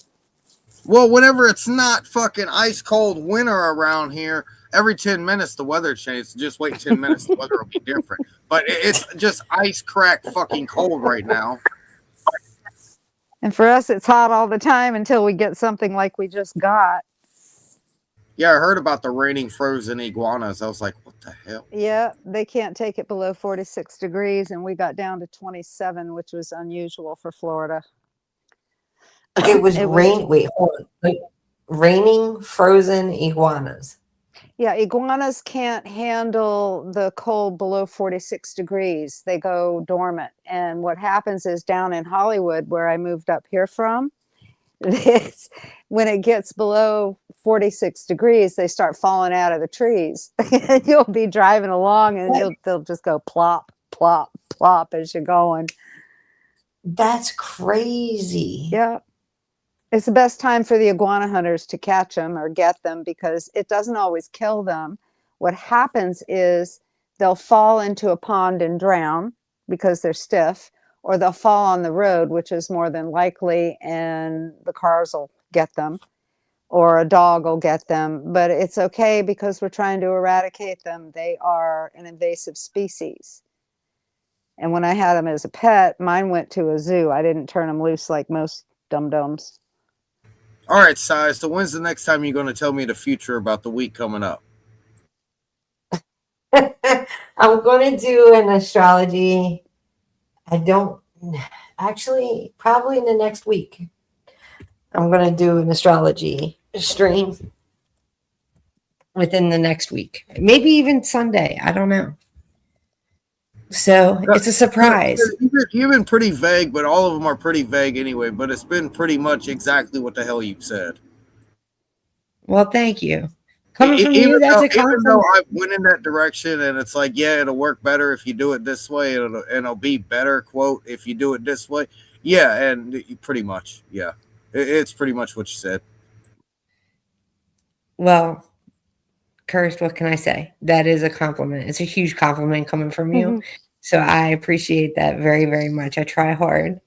Well, whenever it's not fucking ice cold winter around here, every 10 minutes the weather changes. Just wait 10 minutes, the weather will be different. But it's just ice crack fucking cold right now. And for us, it's hot all the time until we get something like we just got. Yeah, I heard about the raining frozen iguanas. I was like, what the hell? Yeah, they can't take it below 46 degrees, and we got down to 27, which was unusual for Florida. It was wait, hold on. Like, raining frozen iguanas. Yeah, iguanas can't handle the cold below 46 degrees. They go dormant. And what happens is down in Hollywood, where I moved up here from, when it gets below 46 degrees, they start falling out of the trees. You'll be driving along and they'll just go plop, plop, plop as you're going. That's crazy. Yeah. It's the best time for the iguana hunters to catch them or get them because it doesn't always kill them. What happens is they'll fall into a pond and drown because they're stiff, or they'll fall on the road, which is more than likely, and the cars will get them, or a dog will get them. But it's okay because we're trying to eradicate them. They are an invasive species. And when I had them as a pet, mine went to a zoo. I didn't turn them loose like most dum-dums. All right, Size. So when's the next time you're going to tell me the future about the week coming up? I'm going to do an astrology. I don't actually, probably in the next week. I'm going to do an astrology stream within the next week. Maybe even Sunday. I don't know. So it's a surprise. You've been pretty vague, but all of them are pretty vague anyway. But it's been pretty much exactly what the hell you've said. Well, thank you. Coming from you, that's a compliment. Even though I went in that direction, and it's like, yeah, it'll work better if you do it this way, and it'll be better, quote, if you do it this way. Yeah, and pretty much, yeah. It's pretty much what you said. Well, Kirst, what can I say? That is a compliment. It's a huge compliment coming from you. Mhm. So I appreciate that very, very much. I try hard.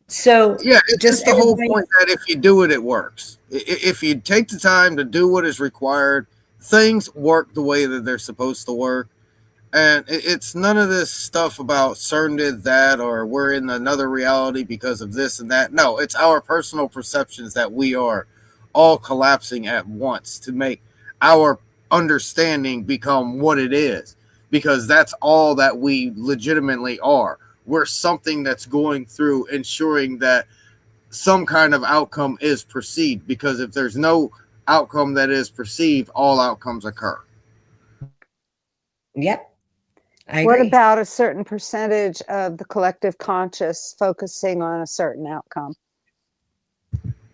So Yeah, it's just the whole everybody, point that if you do it, it works. If you take the time to do what is required, things work the way that they're supposed to work. And it's none of this stuff about CERN did that or we're in another reality because of this and that. No, it's our personal perceptions that we are all collapsing at once to make our understanding become what it is. Because that's all that we legitimately are. We're something that's going through ensuring that some kind of outcome is perceived. Because if there's no outcome that is perceived, all outcomes occur. yep, I What agree. about a certain percentage of the collective conscious focusing on a certain outcome?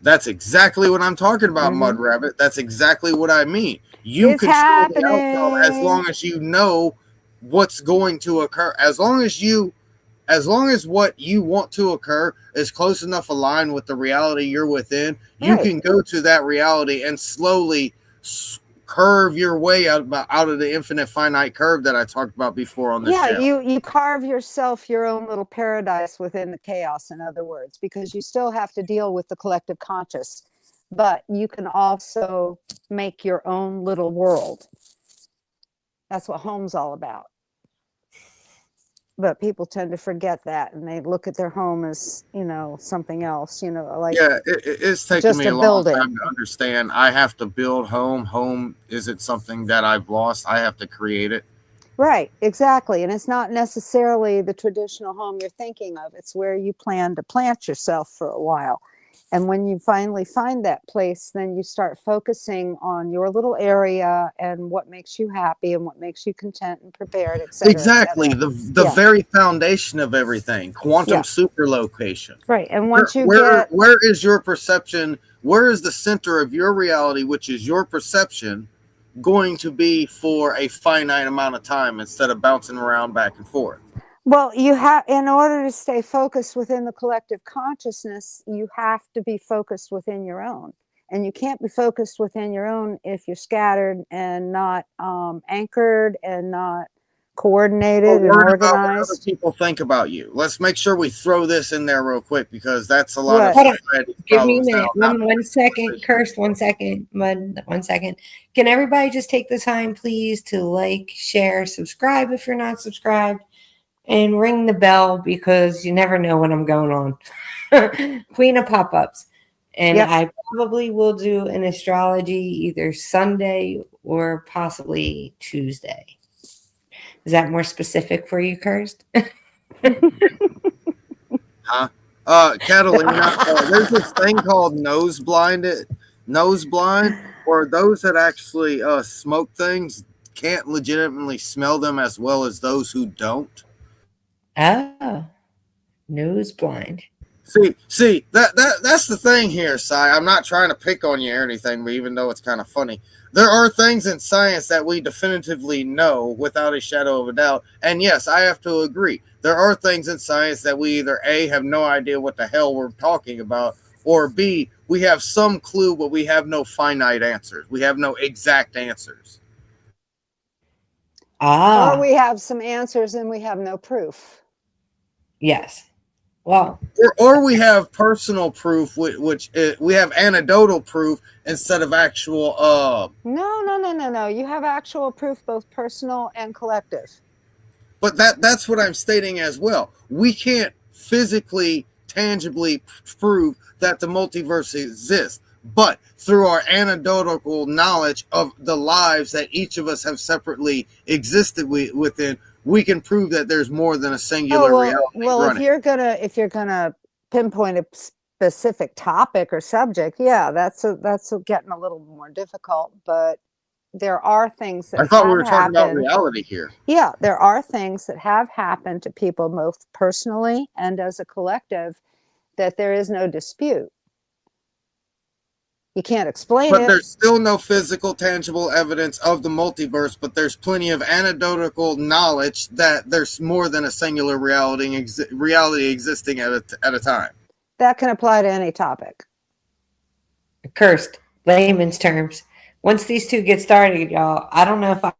That's exactly what I'm talking about, Mud Mhm. Rabbit. That's exactly what I mean. You It's control the outcome as happening. long as you know what's going to occur. As long as what you want to occur is close enough aligned with the reality you're within, you Right. can go to that reality and slowly curve your way out of the infinite finite curve that I talked about before on this Yeah, channel. you carve yourself your own little paradise within the chaos, in other words, because you still have to deal with the collective conscious, but you can also make your own little world. That's what home's all about. But people tend to forget that, and they look at their home as, something else, like Yeah, it's taken just me a a long building. time to understand. I have to build home. Home isn't something that I've lost. I have to create it. Right, exactly. And it's not necessarily the traditional home you're thinking of. It's where you plan to plant yourself for a while. And when you finally find that place, then you start focusing on your little area and what makes you happy and what makes you content and prepared, et cetera, et Exactly. cetera. The Yeah, very foundation of everything. Quantum yeah, superlocation. right. And Where, once you where get, where is your perception? Where is the center of your reality, which is your perception, going to be for a finite amount of time instead of bouncing around back and forth? well, you have, in order to stay focused within the collective consciousness, you have to be focused within your own. And you can't be focused within your own if you're scattered and not anchored and not coordinated Or and worried about what other organized. people think about you. Let's make sure we throw this in there real quick because that's a lot of What? Hold on. society's Give me a problems now. minute. One second. Kirst, 1 second. Mud, 1 second. Can everybody just take the time, please, to like, share, subscribe if you're not subscribed, and ring the bell because you never know when I'm going on. Queen of pop-ups. And Yep. I probably will do an astrology either Sunday or possibly Tuesday. Is that more specific for you, Kirst? Huh? Catalina, there's this thing called nose blind, where those that actually smoke things can't legitimately smell them as well as those who don't. Oh, nose blind. See that's the thing here, Si. I'm not trying to pick on you or anything, but even though it's kind of funny, there are things in science that we definitively know without a shadow of a doubt. And yes, I have to agree. There are things in science that we either A, have no idea what the hell we're talking about, or B, we have some clue, but we have no finite answers. We have no exact answers. Or Ah, we have some answers and we have no proof. yes. Well, Or we have personal proof, which we have anecdotal proof instead of actual. No. You have actual proof, both personal and collective. But that's what I'm stating as well. We can't physically, tangibly prove that the multiverse exists, but through our anecdotal knowledge of the lives that each of us have separately existed within, we can prove that there's more than a singular reality running. If you're gonna pinpoint a specific topic or subject, yeah, that's getting a little more difficult. But there are things that I thought we have were talking about happened. reality here. Yeah, there are things that have happened to people, both personally and as a collective, that there is no dispute. You can't explain But it. there's still no physical, tangible evidence of the multiverse, but there's plenty of anecdotal knowledge that there's more than a singular reality existing at a time. That can apply to any topic. Kirst, layman's terms. once these two get started, y'all, I don't know if I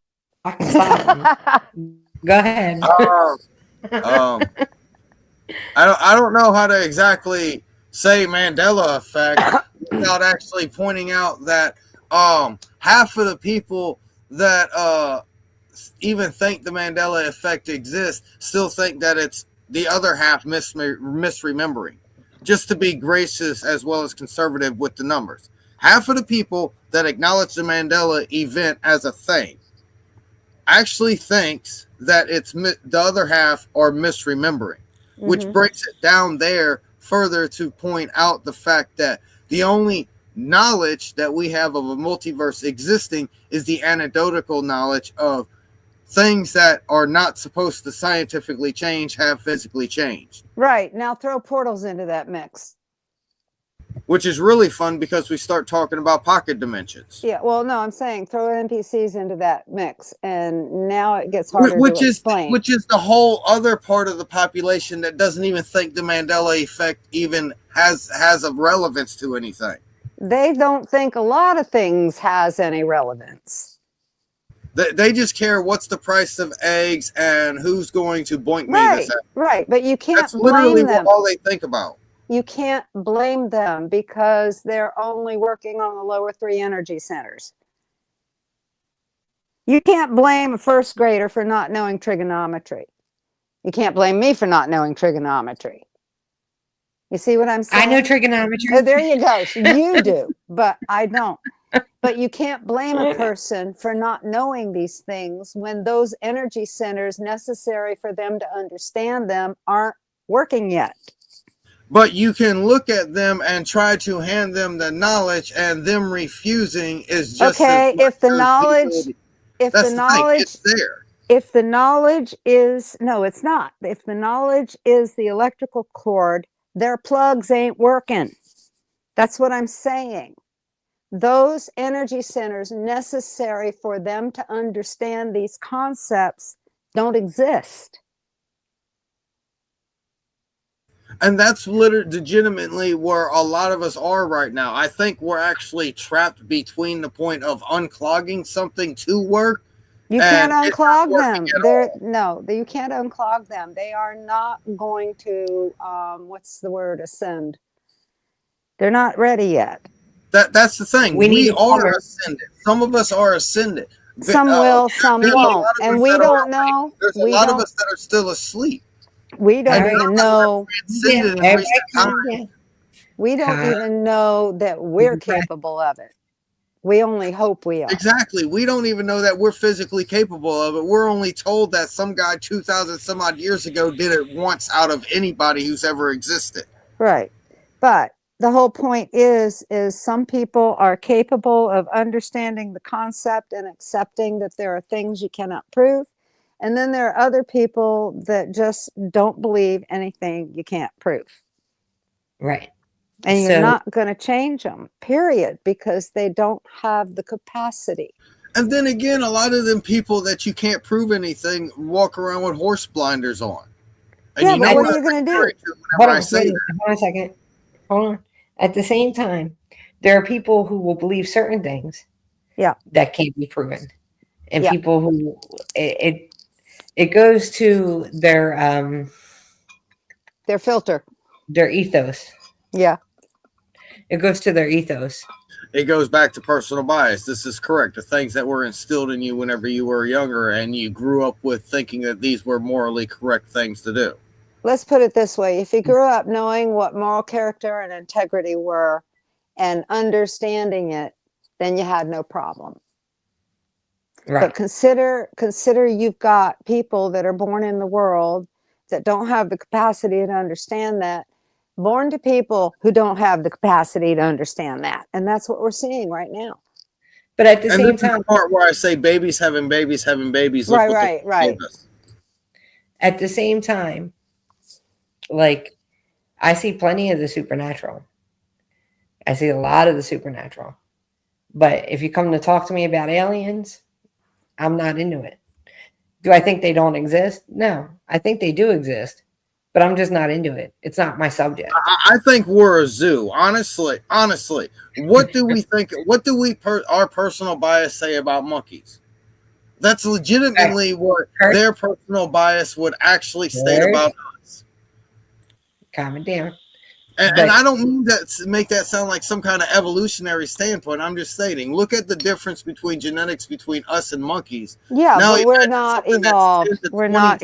can stop them. Go ahead. I don't know how to exactly say Mandela effect without actually pointing out that half of the people that even think the Mandela effect exists still think that it's the other half misremembering. Just to be gracious as well as conservative with the numbers. Half of the people that acknowledge the Mandela event as a thing actually thinks that it's the other half are misremembering, which breaks it down there further to point out the fact that the only knowledge that we have of a multiverse existing is the anecdotal knowledge of things that are not supposed to scientifically change have physically changed. Right. Now throw portals into that mix. Which is really fun because we start talking about pocket dimensions. Yeah, well, no, I'm saying throw NPCs into that mix, and now it gets harder to explain. Which is the whole other part of the population that doesn't even think the Mandela effect even has a relevance to anything. They don't think a lot of things has any relevance. They just care what's the price of eggs and who's going to boink me Right, this afternoon. right, but you can't That's literally blame them. all they think about. You can't blame them because they're only working on the lower 3 energy centers. You can't blame a first grader for not knowing trigonometry. You can't blame me for not knowing trigonometry. You see what I'm saying? I know trigonometry. Oh, there you go. You do, but I don't. But you can't blame a person for not knowing these things when those energy centers necessary for them to understand them aren't working yet. But you can look at them and try to hand them the knowledge, and them refusing is just okay. If the knowledge, it's there. If the knowledge is no, it's not. If the knowledge is the electrical cord, their plugs ain't working. That's what I'm saying. Those energy centers necessary for them to understand these concepts don't exist. And that's legitimately where a lot of us are right now. I think we're actually trapped between the point of unclogging something to work. You can't unclog them. You can't unclog them. They are not going to, ascend. They're not ready yet. That's the thing. We are ascended. Some of us are ascended. Some will, some won't. And we don't know. There's a lot of us that are still asleep. We don't even know. We don't Huh? even know that we're capable of it. We only hope we are. Exactly. We don't even know that we're physically capable of it. We're only told that some guy 2,000 some odd years ago did it once out of anybody who's ever existed. Right. But the whole point is some people are capable of understanding the concept and accepting that there are things you cannot prove. And then there are other people that just don't believe anything you can't prove. Right. And you're not going to change them, period, because they don't have the capacity. And then again, a lot of them people that you can't prove anything walk around with horse blinders on. And yeah, but what are you going to do? Hold on a second. Hold on. At the same time, there are people who will believe certain things that can't be proven. And people who it goes to their filter, their ethos. Yeah. It goes to their ethos. It goes back to personal bias. This is correct. The things that were instilled in you whenever you were younger and you grew up with thinking that these were morally correct things to do. Let's put it this way. If you grew up knowing what moral character and integrity were and understanding it, then you had no problem. Right. But consider you've got people that are born in the world that don't have the capacity to understand that. Born to people who don't have the capacity to understand that. And that's what we're seeing right now. But at the same time, the part where I say babies having babies having babies. Right. At the same time, like, I see plenty of the supernatural. I see a lot of the supernatural. But if you come to talk to me about aliens, I'm not into it. Do I think they don't exist? No, I think they do exist. but I'm just not into it. It's not my subject. I think we're a zoo. Honestly, what do we think? What do our personal bias say about monkeys? That's legitimately what their personal bias would actually state about us. Calm it down. And I don't mean that to make that sound like some kind of evolutionary standpoint. I'm just stating, look at the difference between genetics between us and monkeys. Yeah, now, but we're not evolved. We're not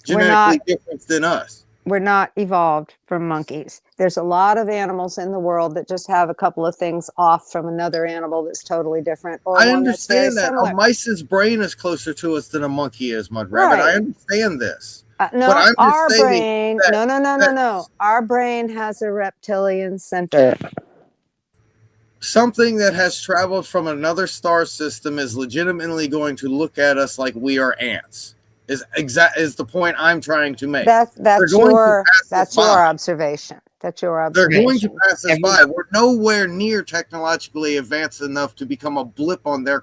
genetically different than us. We're not evolved from monkeys. There's a lot of animals in the world that just have a couple of things off from another animal that's totally different. Or I one that's very understand that similar. a mice's brain is closer to us than a monkey is, Mud Rabbit. Right. I understand this. No, but I'm just our stating brain. No. Our brain has a reptilian center. Something that has traveled from another star system is legitimately going to look at us like we are ants. Is the point I'm trying to make. That's your observation. That's your observation. They're going to pass us by. We're nowhere near technologically advanced enough to become a blip on their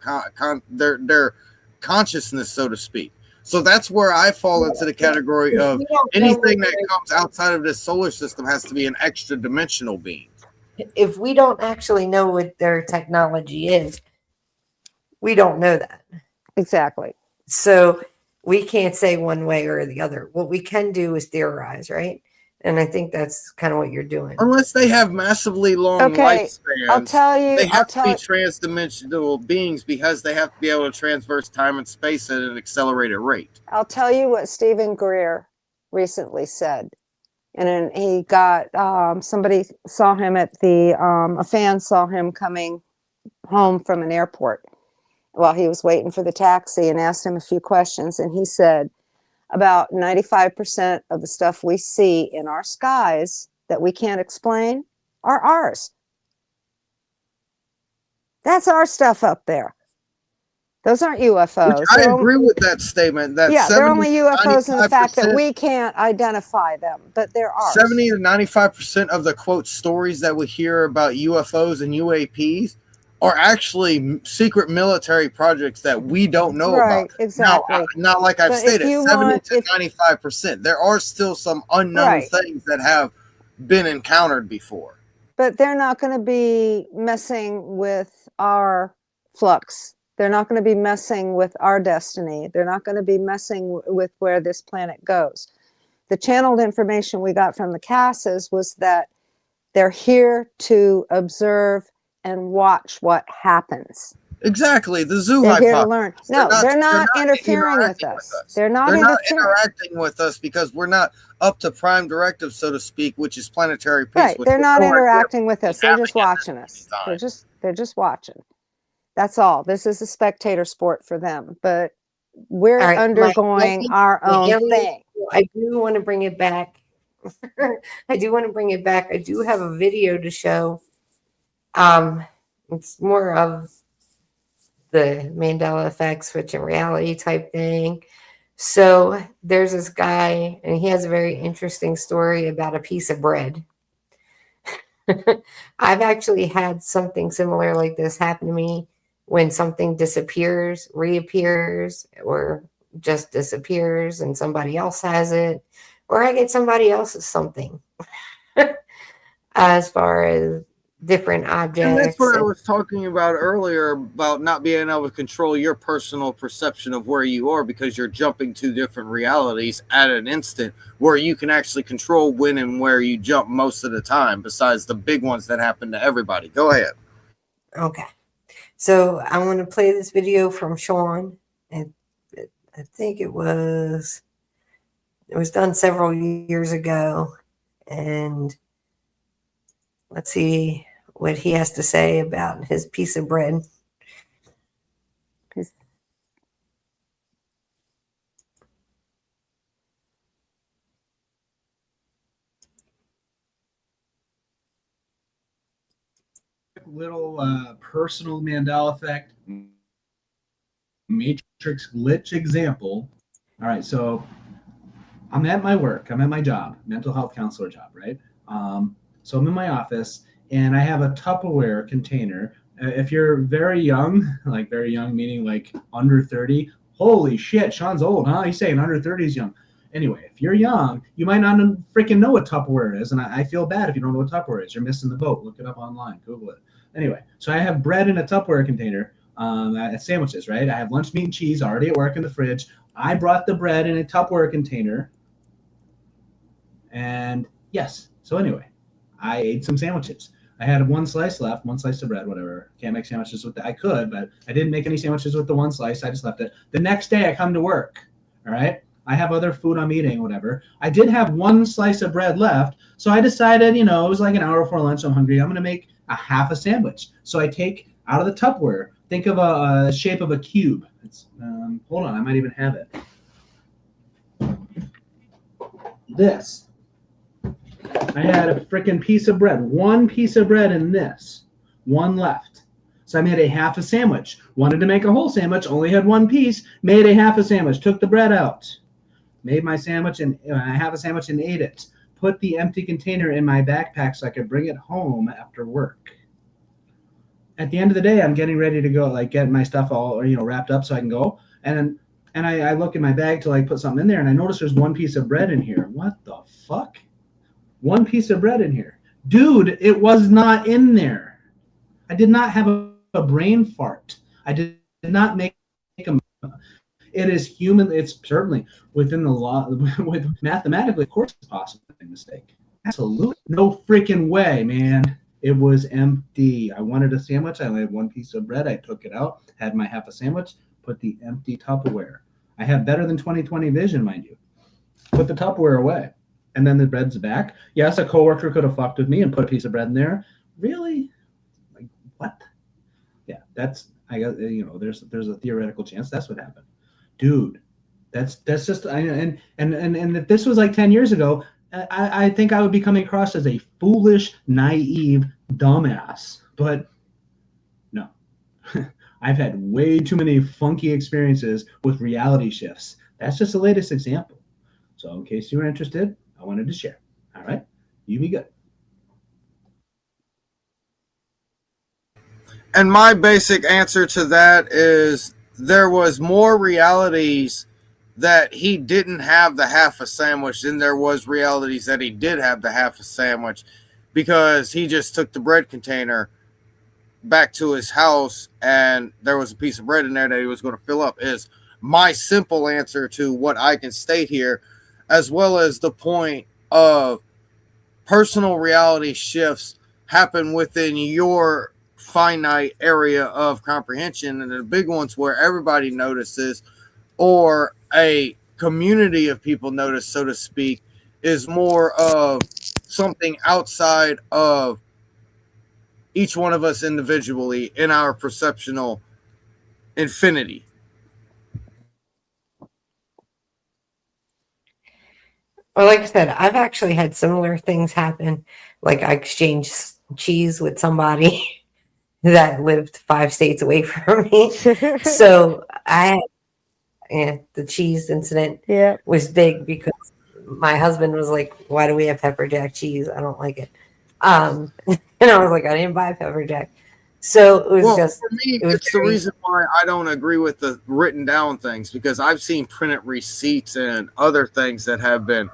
consciousness, so to speak. So that's where I fall into the category of anything that comes outside of this solar system has to be an extra dimensional being. If we don't actually know what their technology is, we don't know that. Exactly. So we can't say one way or the other. What we can do is theorize, right? And I think that's kind of what you're doing. Unless they have massively long lifespans, I'll tell you, they have to be transdimensional beings because they have to be able to traverse time and space at an accelerated rate. I'll tell you what Stephen Greer recently said. And then he got, somebody saw him at a fan saw him coming home from an airport while he was waiting for the taxi and asked him a few questions. And he said, about 95% of the stuff we see in our skies that we can't explain are ours. That's our stuff up there. Those aren't UFOs. Which I agree with that statement. That they're only UFOs in the fact that we can't identify them, but they're ours. 70 to 95% of the quote stories that we hear about UFOs and UAPs are actually secret military projects that we don't know about. Exactly. Now, like I've stated, 70 to 95%. There are still some unknown things that have been encountered before. But they're not going to be messing with our flux. They're not going to be messing with our destiny. They're not going to be messing with where this planet goes. The channeled information we got from the CASs was that they're here to observe and watch what happens. Exactly, the zoo hypothesis. They're here to learn. No, they're not interfering with us. They're not interacting with us because we're not up to prime directive, so to speak, which is planetary peace. Right, they're not interacting with us. They're just watching us. They're just watching. That's all. This is a spectator sport for them, but we're undergoing our own thing. I do want to bring it back. I do have a video to show. It's more of the Mandela Effects, switching reality type thing. So there's this guy, and he has a very interesting story about a piece of bread. I've actually had something similar like this happen to me. When something disappears, reappears, or just disappears and somebody else has it, or I get somebody else's something as far as different objects. And that's what I was talking about earlier about not being able to control your personal perception of where you are because you're jumping to different realities at an instant where you can actually control when and where you jump most of the time, besides the big ones that happen to everybody. Go ahead. Okay. So I want to play this video from Sean, and I think it was done several years ago, and let's see what he has to say about his piece of bread. Little personal Mandela effect matrix glitch example. All right, so I'm at my work, I'm at my job, mental health counselor job, right? So I'm in my office and I have a Tupperware container. If you're very young, like very young meaning like under 30, holy shit, Sean's old, huh? He's saying under 30 is young. Anyway, if you're young, you might not freaking know what Tupperware is, and I feel bad if you don't know what Tupperware is. You're missing the boat. Look it up online. Google it. Anyway, so I have bread in a Tupperware container. Sandwiches, right? I have lunch meat and cheese already at work in the fridge. I brought the bread in a Tupperware container. And yes, so anyway, I ate some sandwiches. I had one slice left, one slice of bread, whatever. Can't make sandwiches with that. I could, but I didn't make any sandwiches with the one slice. I just left it. The next day I come to work, all right? I have other food I'm eating, whatever. I did have one slice of bread left, so I decided, it was like an hour before lunch, I'm hungry. I'm going to make a half a sandwich. So I take out of the Tupperware, think of a shape of a cube. It's, hold on, I might even have it. This. I had a freaking piece of bread, one piece of bread in this, one left. So I made a half a sandwich. Wanted to make a whole sandwich, only had one piece, made a half a sandwich, took the bread out, made my sandwich and I have a sandwich and ate it. Put the empty container in my backpack so I could bring it home after work. At the end of the day, I'm getting ready to go, like get my stuff all, wrapped up so I can go. And I look in my bag to like put something in there, and I notice there's one piece of bread in here. What the fuck? One piece of bread in here. Dude, it was not in there. I did not have a brain fart. I did not make a. It is human. It's certainly within the law. With mathematically, of course, it's possible to make a mistake. Absolutely, no freaking way, man. It was empty. I wanted a sandwich. I only had one piece of bread. I took it out, had my half a sandwich, put the empty Tupperware. I have better than 20/20 vision, mind you. Put the Tupperware away. And then the bread's back. Yes, a coworker could have fucked with me and put a piece of bread in there. Really? Like, what? Yeah, there's a theoretical chance that's what happened. Dude, that's just, and if this was like 10 years ago, I think I would be coming across as a foolish, naive dumbass. But no, I've had way too many funky experiences with reality shifts. That's just the latest example. So in case you were interested, I wanted to share. All right, you be good. And my basic answer to that is there was more realities that he didn't have the half a sandwich than there was realities that he did have the half a sandwich, because he just took the bread container back to his house and there was a piece of bread in there that he was going to fill up, is my simple answer to what I can state here, as well as the point of personal reality shifts happen within your finite area of comprehension, and the big ones where everybody notices or a community of people notice, so to speak, is more of something outside of each one of us individually in our perceptual infinity. Well, like I said, I've actually had similar things happen. Like I exchanged cheese with somebody that lived 5 states away from me. So the cheese incident was big because my husband was like, "Why do we have pepper jack cheese? I don't like it." And I was like, "I didn't buy pepper jack." So it was for me, it's the reason why I don't agree with the written down things, because I've seen printed receipts and other things that have been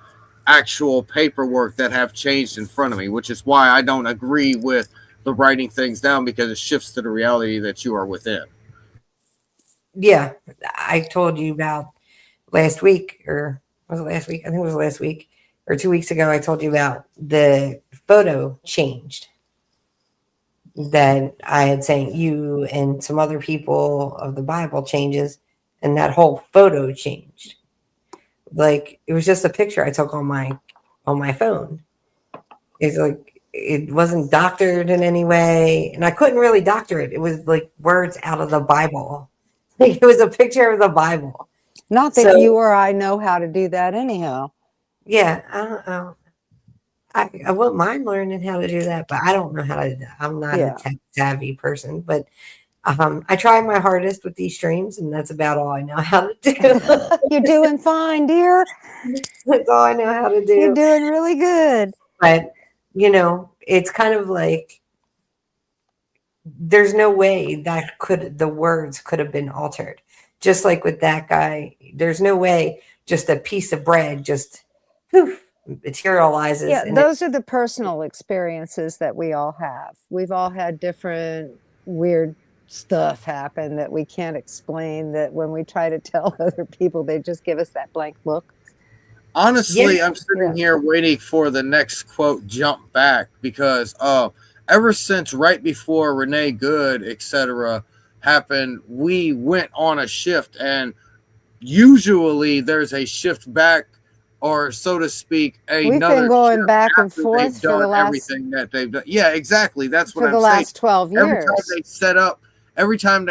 actual paperwork that have changed in front of me, which is why I don't agree with the writing things down, because it shifts to the reality that you are within. Yeah, I told you about last week, or was it last week? I think it was last week or 2 weeks ago. I told you about the photo changed that I had sent you and some other people of the Bible changes, and that whole photo changed. Like it was just a picture I took on my phone. It's like it wasn't doctored in any way, and I couldn't really doctor it. It was like words out of the Bible. Like it was a picture of the Bible. Not that you or I know how to do that anyhow. Yeah, I don't know. I wouldn't mind learning how to do that, but I don't know how to do that. I'm not a tech savvy person, but I try my hardest with these streams, and that's about all I know how to do. You're doing fine, dear. That's all I know how to do. You're doing really good. But, it's kind of like there's no way that the words could have been altered. Just like with that guy, there's no way just a piece of bread just poof, materializes. Yeah, and those are the personal experiences that we all have. We've all had different weird stuff happen that we can't explain, that when we try to tell other people, they just give us that blank look. Honestly, Yeah. I'm sitting Yeah. here waiting for the next quote jump back because ever since right before Renee Good, etc., happened, we went on a shift, and usually there's a shift back, or so to speak, We've another been going shift back and after they've forth for done the last everything that they've done. Yeah, exactly. That's what for I'm the saying. last 12 Every time years. they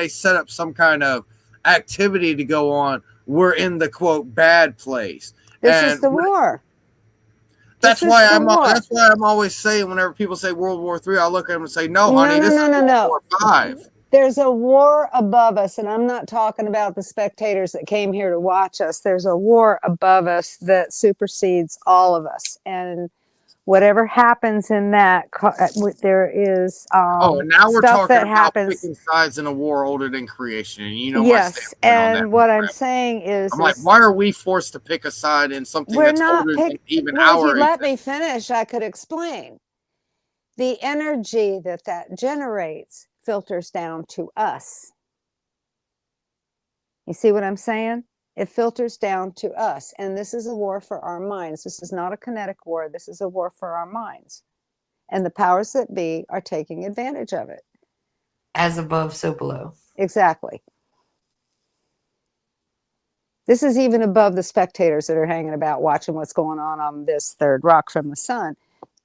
set up, some kind of activity to go on, we're in the quote bad place. This And is the war. that's This is why the war. that's why I'm always saying, whenever people say World War III, I look at them and say, no, No, honey, no, this no, is no, World no. War V. There's a war above us, and I'm not talking about the spectators that came here to watch us. There's a war above us that supersedes all of us, and whatever happens in that, there is And now we're stuff talking that about happens. picking sides in a war older than creation, and you know my Yes, standpoint on that. and what I'm saying is, I'm like, why are we forced to pick a side in something we're that's not older than even well, if our you let me existence? finish, I could explain. The energy that generates filters down to us. You see what I'm saying? It filters down to us. And this is a war for our minds. This is not a kinetic war. This is a war for our minds. And the powers that be are taking advantage of it. As above, so below. Exactly. This is even above the spectators that are hanging about watching what's going on this third rock from the sun.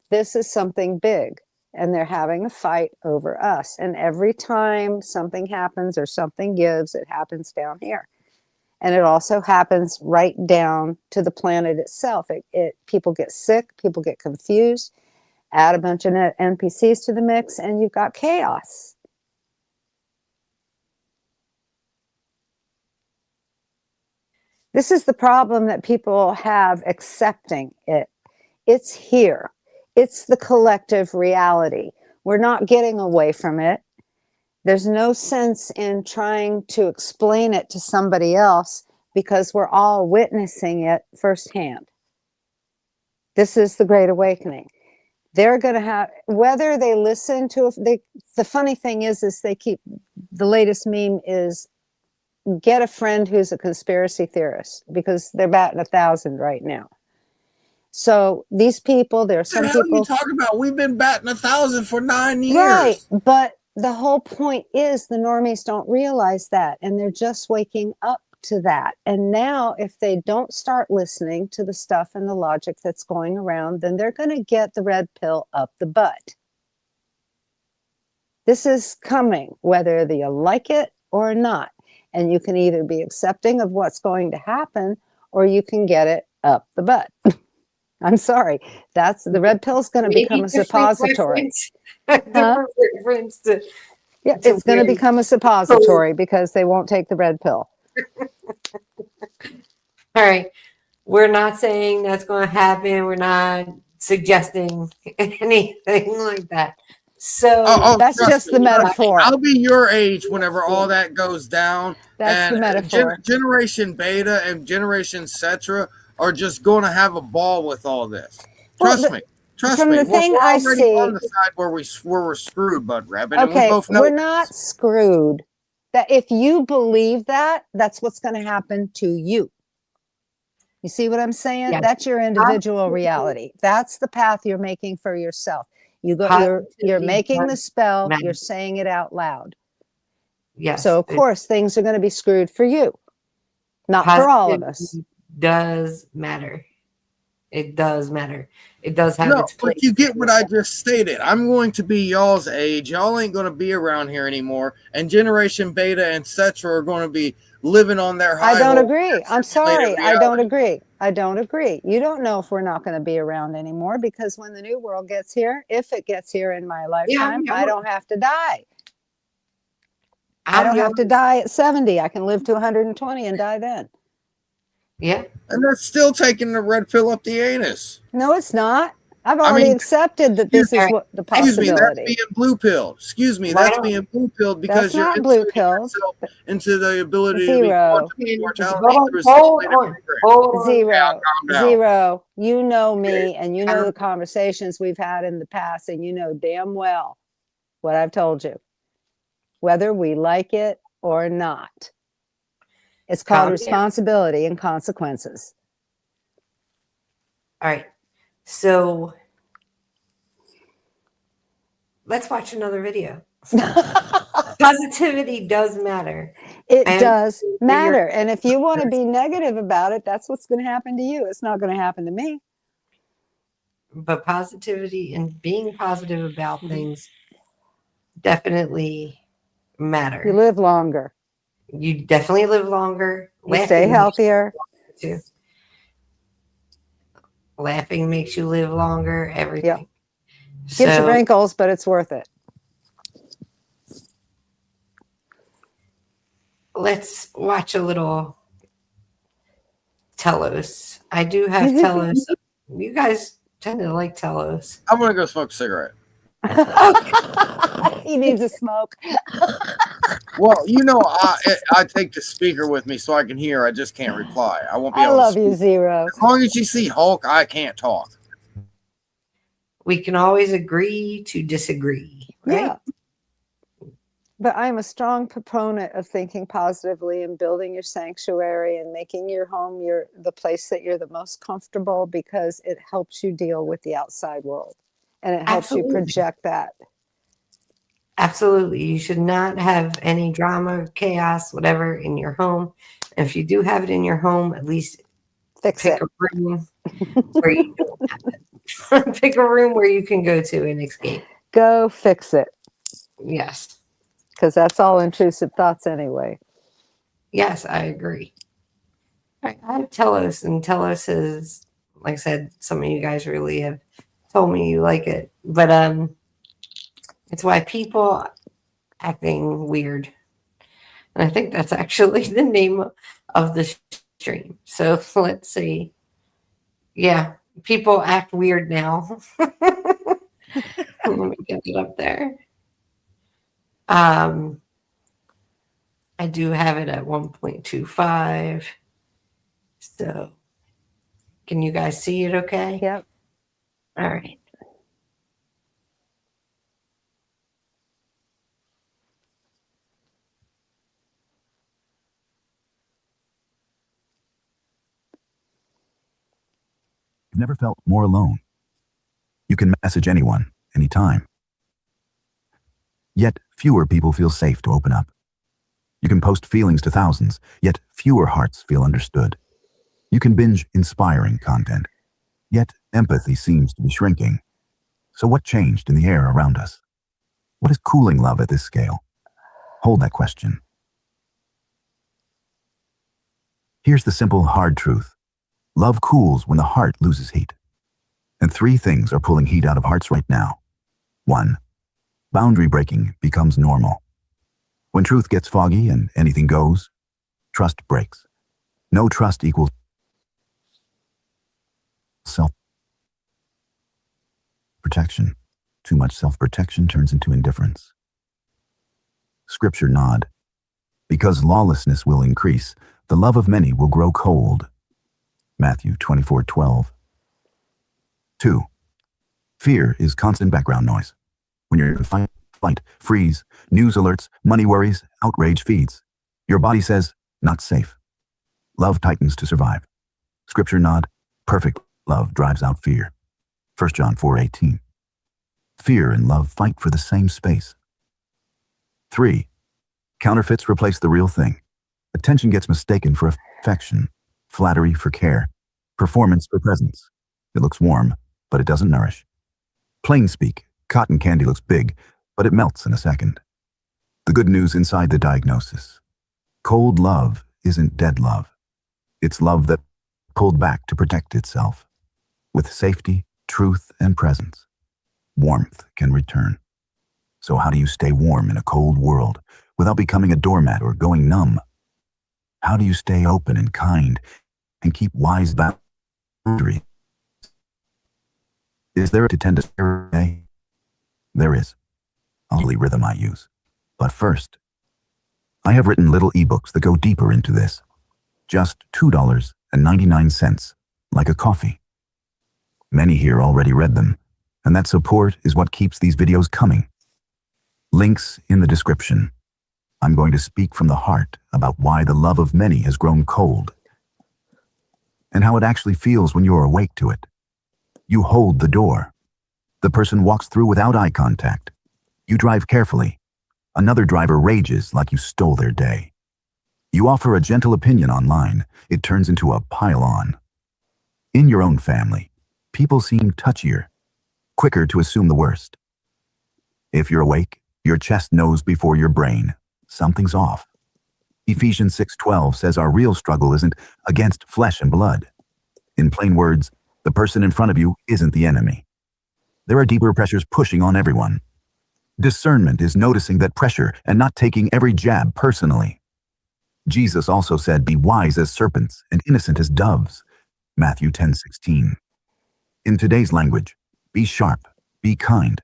This is something big. And they're having a fight over us. And every time something happens or something gives, it happens down here. And it also happens right down to the planet itself. People get sick, people get confused, add a bunch of NPCs to the mix, and you've got chaos. This is the problem that people have accepting it. It's here. It's the collective reality. We're not getting away from it. There's no sense in trying to explain it to somebody else because we're all witnessing it firsthand. This is the Great Awakening. They're going to have, whether they listen to it, the funny thing is they keep, the latest meme is, get a friend who's a conspiracy theorist, because they're batting 1,000 right now. So these people, there are some people. What the hell are you talking about? We've been batting 1,000 for 9 years. Right, but the whole point is the normies don't realize that, and they're just waking up to that. And now if they don't start listening to the stuff and the logic that's going around, then they're going to get the red pill up the butt. This is coming, whether you like it or not. And you can either be accepting of what's going to happen, or you can get it up the butt. I'm sorry. That's the red pill is going to become a suppository. Yeah, it's going to become a suppository because they won't take the red pill. All right. We're not saying that's going to happen. We're not suggesting anything like that. So that's just the metaphor. I'll be your age whenever all that goes down. That's the metaphor. Generation Beta and Generation Cetra are just going to have a ball with all this. Trust me. Trust me. The thing we're I already see on the side where we're screwed, Bud Rabbit. Okay, and we both know we're not screwed. That if you believe that, that's what's going to happen to you. You see what I'm saying? Yeah. That's your individual reality. That's the path you're making for yourself. You're making the spell, you're saying it out loud. Yes. So of course things are going to be screwed for you. Not for all of us. Does matter. It does matter. It does have its place. But you get what I just stated. I'm going to be y'all's age. Y'all ain't going to be around here anymore. And Generation Beta and Cetra are going to be living on their high. I don't agree. I'm sorry. I don't agree. I don't agree. You don't know if we're not going to be around anymore, because when the new world gets here, if it gets here in my lifetime, I don't have to die. I don't have to die at 70. I can live to 120 and die then. Yeah. And that's still taking the red pill up the anus. No, it's not. I've already accepted that this is what the Excuse me, that's possibility. being blue pilled. Excuse me, Why that's don't- being blue pilled because That's you're not blue inserting pilled. yourself into the ability to be Zero. quantum immortality Hold through a on, simulated hold on, program. hold on. Zero. Calm down. Zero. You know me, and you know the conversations we've had in the past, and you know damn well what I've told you, whether we like it or not. It's called Calm down. responsibility and consequences. All right. So let's watch another video. Positivity does matter. It And does you're- matter. And if you want to be negative about it, that's what's going to happen to you. It's not going to happen to me. But positivity and being positive about things definitely matter. You live longer. You definitely live longer. You stay healthier. Too. Laughing makes you live longer. Everything. Yep. Gives you wrinkles, but it's worth it. Let's watch a little Telos. I do have Telos. You guys tend to like Telos. I'm gonna go smoke a cigarette. He needs a smoke. Well, you know, I take the speaker with me so I can hear. I just can't reply. I won't be I able love to you, speak. Zero. As long as you see Hulk, I can't talk. We can always agree to disagree, right? Yeah. But I'm a strong proponent of thinking positively and building your sanctuary and making your home the place that you're the most comfortable, because it helps you deal with the outside world and it helps you project that. Absolutely. You should not have any drama, chaos, whatever in your home. And if you do have it in your home, at least Fix pick it. a room where you don't have it. Pick a room where you can go to and escape. Go fix it. Yes. Because that's all intrusive thoughts anyway. Yes, I agree. All right, I have Telos, and Telos is, like I said, some of you guys really have told me you like it. But it's why people acting weird. And I think that's actually the name of the stream. So let's see. Yeah, people act weird now. Let me get it up there. I do have it at 1.25. So can you guys see it okay? Yep. All right. You've never felt more alone. You can message anyone, anytime. Yet fewer people feel safe to open up. You can post feelings to thousands, yet fewer hearts feel understood. You can binge inspiring content, yet empathy seems to be shrinking. So what changed in the air around us? What is cooling love at this scale? Hold that question. Here's the simple, hard truth. Love cools when the heart loses heat. And 3 things are pulling heat out of hearts right now. 1. Boundary breaking becomes normal. When truth gets foggy and anything goes, trust breaks. No trust equals self-protection. Too much self-protection turns into indifference. Scripture nod. Because lawlessness will increase, the love of many will grow cold. Matthew 24:12. 2. Fear is constant background noise. When you're in fight, flight, freeze, news alerts, money worries, outrage feeds, your body says, not safe. Love tightens to survive. Scripture nod. Perfect love drives out fear. 1 John 4:18. Fear and love fight for the same space. 3. Counterfeits replace the real thing. Attention gets mistaken for affection, flattery for care, performance for presence. It looks warm, but it doesn't nourish. Plain speak, cotton candy looks big, but it melts in a second. The good news inside the diagnosis. Cold love isn't dead love. It's love that pulled back to protect itself. With safety, truth, and presence, warmth can return. So how do you stay warm in a cold world without becoming a doormat or going numb? How do you stay open and kind and keep wise boundaries? Is there to tend to every day? There is. Only rhythm I use. But first, I have written little ebooks that go deeper into this. Just $2.99, like a coffee. Many here already read them, and that support is what keeps these videos coming. Links in the description. I'm going to speak from the heart about why the love of many has grown cold, and how it actually feels when you're awake to it. You hold the door. The person walks through without eye contact. You drive carefully. Another driver rages like you stole their day. You offer a gentle opinion online. It turns into a pile-on. In your own family, people seem touchier, quicker to assume the worst. If you're awake, your chest knows before your brain. Something's off. Ephesians 6:12 says our real struggle isn't against flesh and blood. In plain words, the person in front of you isn't the enemy. There are deeper pressures pushing on everyone. Discernment is noticing that pressure and not taking every jab personally. Jesus also said, be wise as serpents and innocent as doves. Matthew 10:16. In today's language, be sharp, be kind.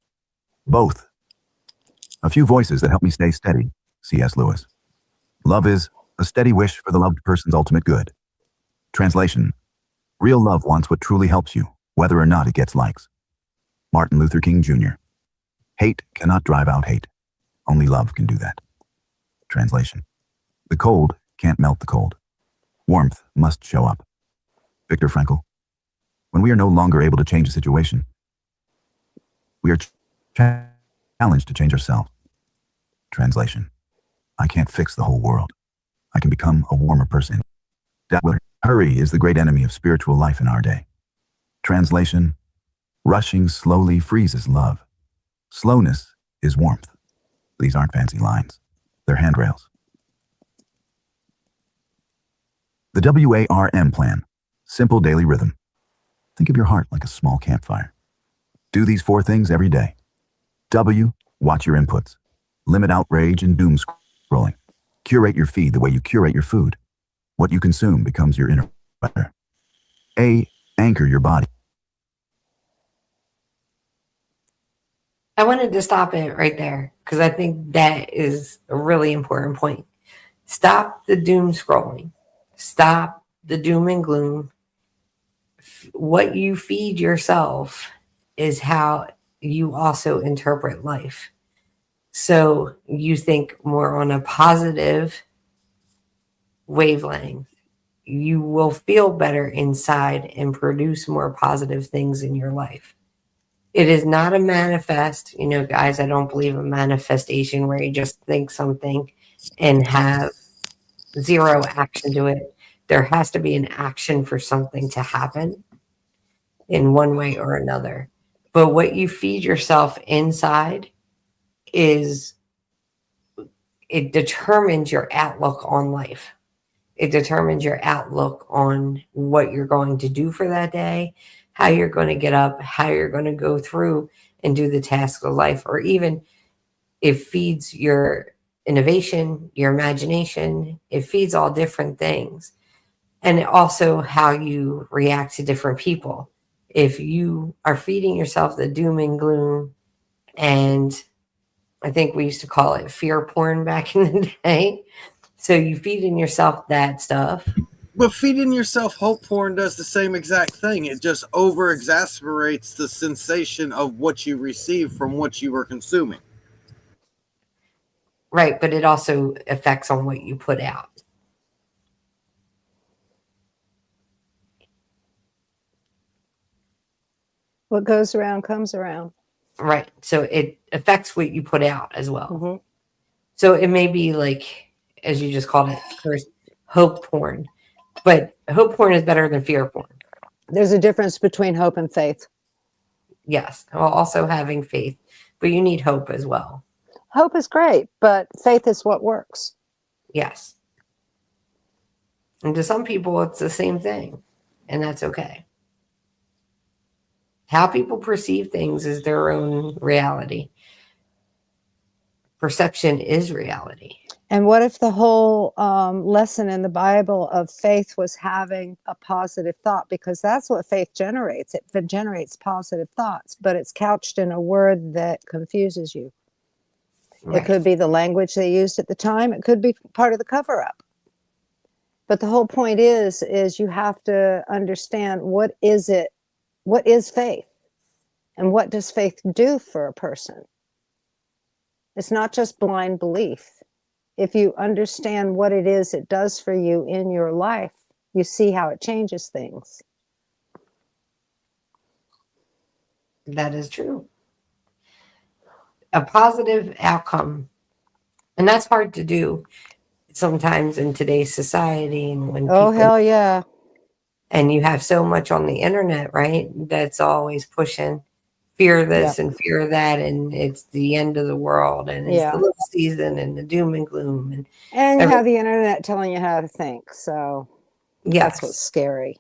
Both. A few voices that help me stay steady. C.S. Lewis. Love is a steady wish for the loved person's ultimate good. Translation. Real love wants what truly helps you, whether or not it gets likes. Martin Luther King Jr. Hate cannot drive out hate. Only love can do that. Translation. The cold can't melt the cold. Warmth must show up. Viktor Frankl. When we are no longer able to change a situation, we are challenged to change ourselves. Translation. I can't fix the whole world. I can become a warmer person. Hurry is the great enemy of spiritual life in our day. Translation. Rushing slowly freezes love. Slowness is warmth. These aren't fancy lines. They're handrails. The WARM plan. Simple daily rhythm. Think of your heart like a small campfire. Do these 4 things every day. W. Watch your inputs. Limit outrage and doom scrolling. Curate your feed the way you curate your food. What you consume becomes your inner weather. A. Anchor your body. I wanted to stop it right there because I think that is a really important point. Stop the doom scrolling. Stop the doom and gloom. What you feed yourself is how you also interpret life. So you think more on a positive wavelength. You will feel better inside and produce more positive things in your life. It is not a manifest, guys, I don't believe in manifestation where you just think something and have zero action to it. There has to be an action for something to happen in one way or another. But what you feed yourself inside it determines your outlook on life. It determines your outlook on what you're going to do for that day, how you're going to get up, how you're going to go through and do the tasks of life, or even it feeds your innovation, your imagination. It feeds all different things. And also how you react to different people. If you are feeding yourself the doom and gloom, and I think we used to call it fear porn back in the day. So you feeding yourself that stuff. But feeding yourself hope porn does the same exact thing. It just over exasperates the sensation of what you receive from what you were consuming. Right, but it also affects on what you put out. What goes around comes around. Right. So it affects what you put out as well. Mm-hmm. So it may be like, as you just called it, first, hope porn. But hope porn is better than fear porn. There's a difference between hope and faith. Yes. While also having faith. But you need hope as well. Hope is great, but faith is what works. Yes. And to some people, it's the same thing. And that's okay. How people perceive things is their own reality. perception is reality. And what if the whole lesson in the Bible of faith was having a positive thought? Because that's what faith generates. It generates positive thoughts, but it's couched in a word that confuses you. Right. It could be the language they used at the time. It could be part of the cover-up. But the whole point is you have to understand what is faith? And what does faith do for a person? It's not just blind belief. If you understand what it is it does for you in your life, you see how it changes things. That is true. A positive outcome. And that's hard to do sometimes in today's society. And when Oh, people, hell yeah. and you have so much on the internet, right? That's always pushing fear this and fear that. And it's the end of the world. And it's the little season and the doom and gloom. And you have the internet telling you how to think. So that's what's scary.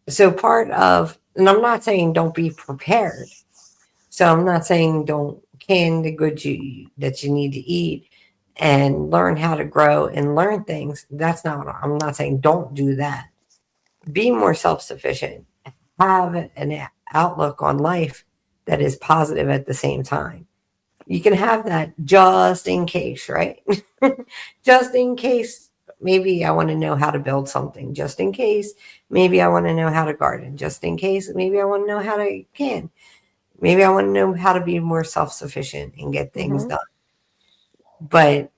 So part of, and I'm not saying don't be prepared. So I'm not saying don't can the goods that you need to eat and learn how to grow and learn things. That's not what I'm not saying don't do that. Be more self-sufficient. Have an outlook on life that is positive at the same time. You can have that just in case, right? Just in case, maybe I want to know how to build something. Just in case, maybe I want to know how to garden. Just in case, maybe I want to know how to can. Maybe I want to know how to be more self-sufficient and get things done. But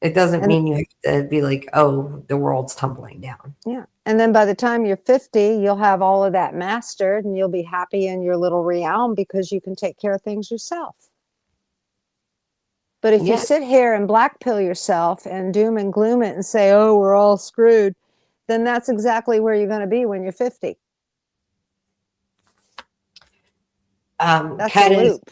it doesn't mean you have to be like, oh, the world's tumbling down. Yeah. And then by the time you're 50, you'll have all of that mastered and you'll be happy in your little realm because you can take care of things yourself. But if you sit here and black pill yourself and doom and gloom it and say, oh, we're all screwed, then that's exactly where you're going to be when you're 50. That's a loop.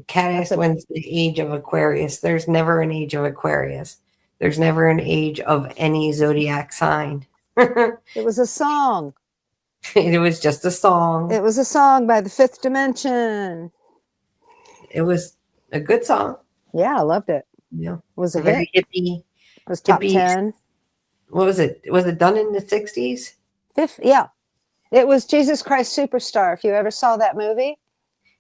Cat when's the age of Aquarius? There's never an age of Aquarius. There's never an age of any zodiac sign. It was a song. It was just a song. It was a song by the Fifth Dimension. It was a good song. Yeah, I loved it. Yeah. It was a very hit. hippie. It was top 10. What was it? Was it done in the 60s? Yeah. It was Jesus Christ Superstar. If you ever saw that movie.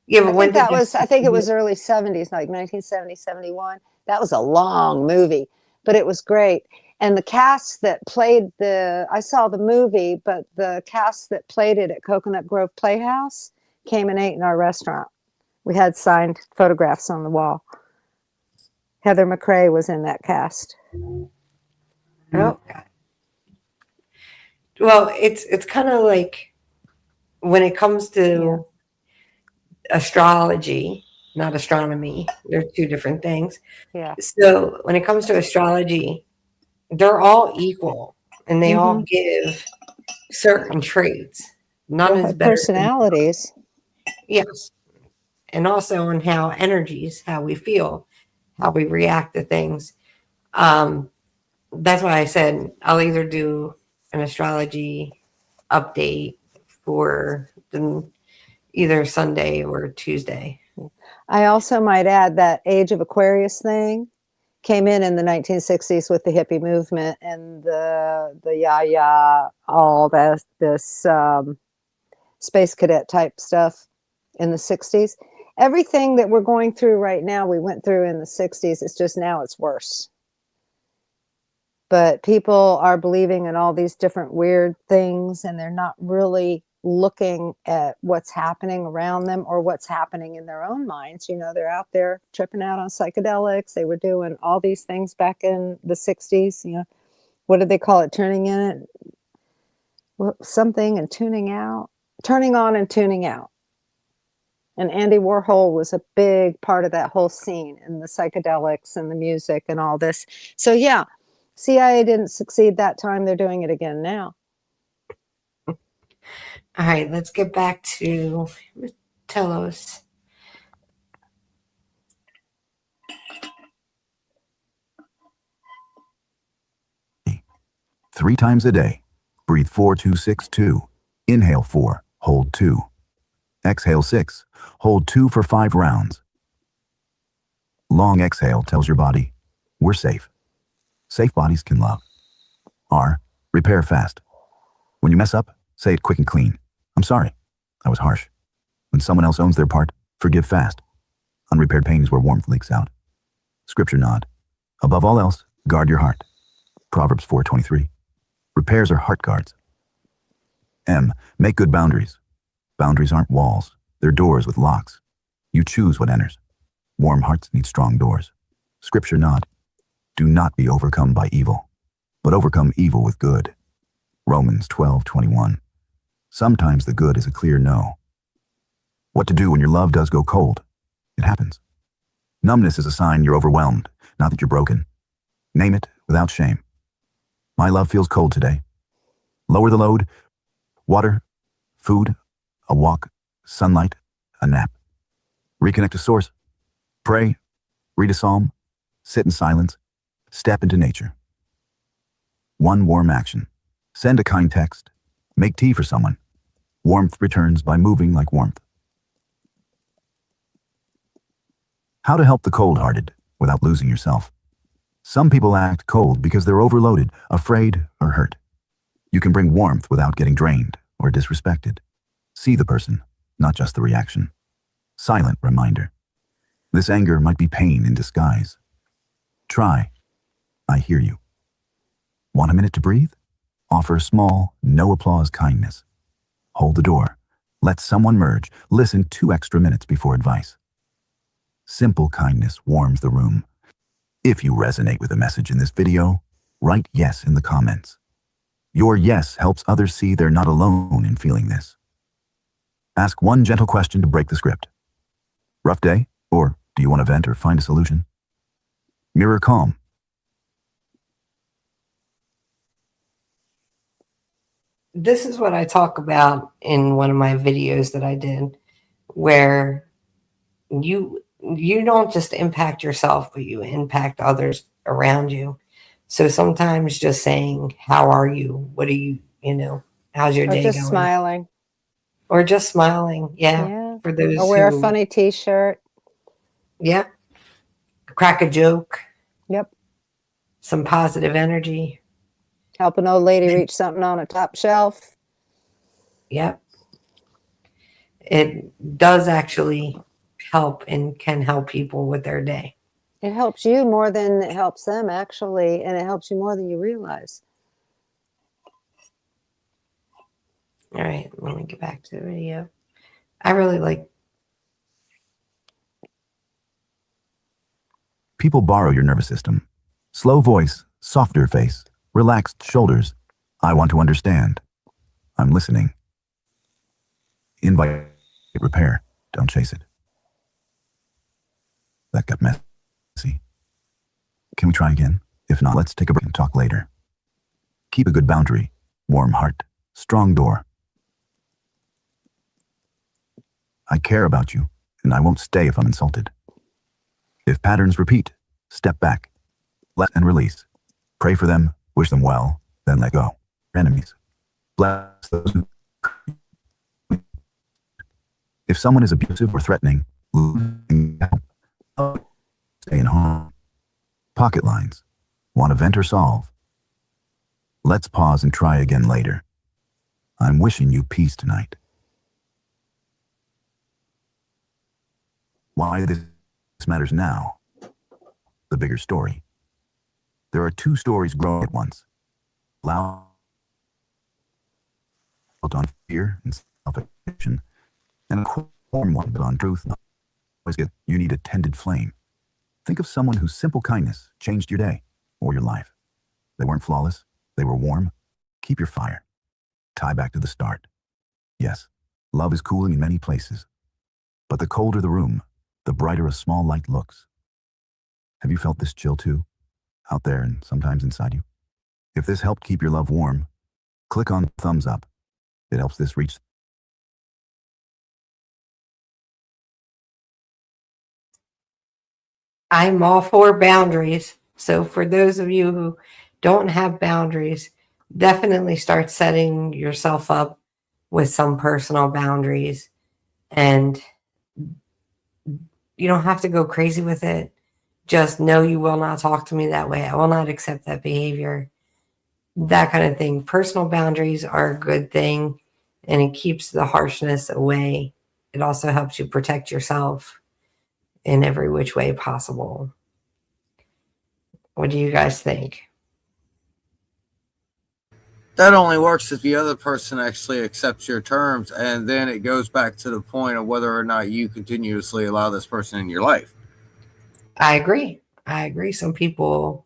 Yeah, but I think it was early 70s, like 1970, 71. That was a long movie, but it was great. And the cast that played I saw the movie, but the cast that played it at Coconut Grove Playhouse came and ate in our restaurant. We had signed photographs on the wall. Heather McRae was in that cast. Oh, well, it's kind of like when it comes to astrology, not astronomy. They're two different things. Yeah. So when it comes to astrology, they're all equal and they all give certain traits. None is better. Personalities. Yes. And also on how energies, how we feel, how we react to things. That's why I said I'll either do an astrology update for either Sunday or Tuesday. I also might add that Age of Aquarius thing came in the 1960s with the hippie movement and the all this space cadet type stuff in the 60s. Everything that we're going through right now, we went through in the 60s. It's just now it's worse. But people are believing in all these different weird things and they're not really looking at what's happening around them or what's happening in their own minds. You know, they're out there tripping out on psychedelics. They were doing all these things back in the 60s. You know, what did they call it? Turning in something and tuning out, turning on and tuning out. And Andy Warhol was a big part of that whole scene and the psychedelics and the music and all this. So yeah, CIA didn't succeed that time. They're doing it again now. All right, let's get back to Telos. Three times a day. Breathe 4, 2, 6, 2. Inhale 4, hold 2. Exhale 6, hold 2 for 5 rounds. Long exhale tells your body, we're safe. Safe bodies can love. R, repair fast. When you mess up, say it quick and clean. I'm sorry. I was harsh. When someone else owns their part, forgive fast. Unrepaired pain is where warmth leaks out. Scripture nod. Above all else, guard your heart. Proverbs 4:23. Repairs are heart guards. M, make good boundaries. Boundaries aren't walls. They're doors with locks. You choose what enters. Warm hearts need strong doors. Scripture nod. Do not be overcome by evil, but overcome evil with good. Romans 12:21. Sometimes the good is a clear no. What to do when your love does go cold? It happens. Numbness is a sign you're overwhelmed, not that you're broken. Name it without shame. My love feels cold today. Lower the load. Water, food, a walk, sunlight, a nap. Reconnect to source. Pray, read a psalm, sit in silence, step into nature. One warm action. Send a kind text. Make tea for someone. Warmth returns by moving like warmth. How to help the cold-hearted without losing yourself. Some people act cold because they're overloaded, afraid, or hurt. You can bring warmth without getting drained or disrespected. See the person, not just the reaction. Silent reminder. This anger might be pain in disguise. Try. I hear you. Want a minute to breathe? Offer small, no applause kindness. Hold the door. Let someone merge. Listen 2 extra minutes before advice. Simple kindness warms the room. If you resonate with the message in this video, write yes in the comments. Your yes helps others see they're not alone in feeling this. Ask one gentle question to break the script. Rough day? Or do you want to vent or find a solution? Mirror calm. This is what I talk about in one of my videos that I did, where you don't just impact yourself, but you impact others around you. So sometimes just saying, how are you? What are you, how's your day just going? smiling. Or just smiling. Yeah. Yeah. For those Or wear who, a funny t-shirt. Yeah. Crack a joke. Yep. Some positive energy. Help an old lady reach something on a top shelf. Yep. It does actually help and can help people with their day. It helps you more than it helps them, actually, and it helps you more than you realize. All right, let me get back to the video. I really like. People borrow your nervous system. Slow voice, softer face, relaxed shoulders. I want to understand. I'm listening. Invite repair. Don't chase it. That got messy. Can we try again? If not, let's take a break and talk later. Keep a good boundary. Warm heart. Strong door. I care about you, and I won't stay if I'm insulted. If patterns repeat, step back. Let and release. Pray for them, wish them well, then let go. Enemies. Bless those who... If someone is abusive or threatening, stay in home. Pocket lines. Want to vent or solve? Let's pause and try again later. I'm wishing you peace tonight. Why this matters now? The bigger story. There are 2 stories growing at once. Loud on fear and self-affirmation, and a warm one built on truth. You need a tended flame. Think of someone whose simple kindness changed your day or your life. They weren't flawless. They were warm. Keep your fire. Tie back to the start. Yes, love is cooling in many places. But the colder the room, the brighter a small light looks. Have you felt this chill too? Out there and sometimes inside you? If this helped keep your love warm, click on thumbs up. It helps this reach. I'm all for boundaries. So for those of you who don't have boundaries, definitely start setting yourself up with some personal boundaries. And you don't have to go crazy with it. just no, you will not talk to me that way. I will not accept that behavior. That kind of thing. Personal boundaries are a good thing, and it keeps the harshness away. It also helps you protect yourself in every which way possible. What do you guys think? That only works if the other person actually accepts your terms, and then it goes back to the point of whether or not you continuously allow this person in your life. I agree. I agree. Some people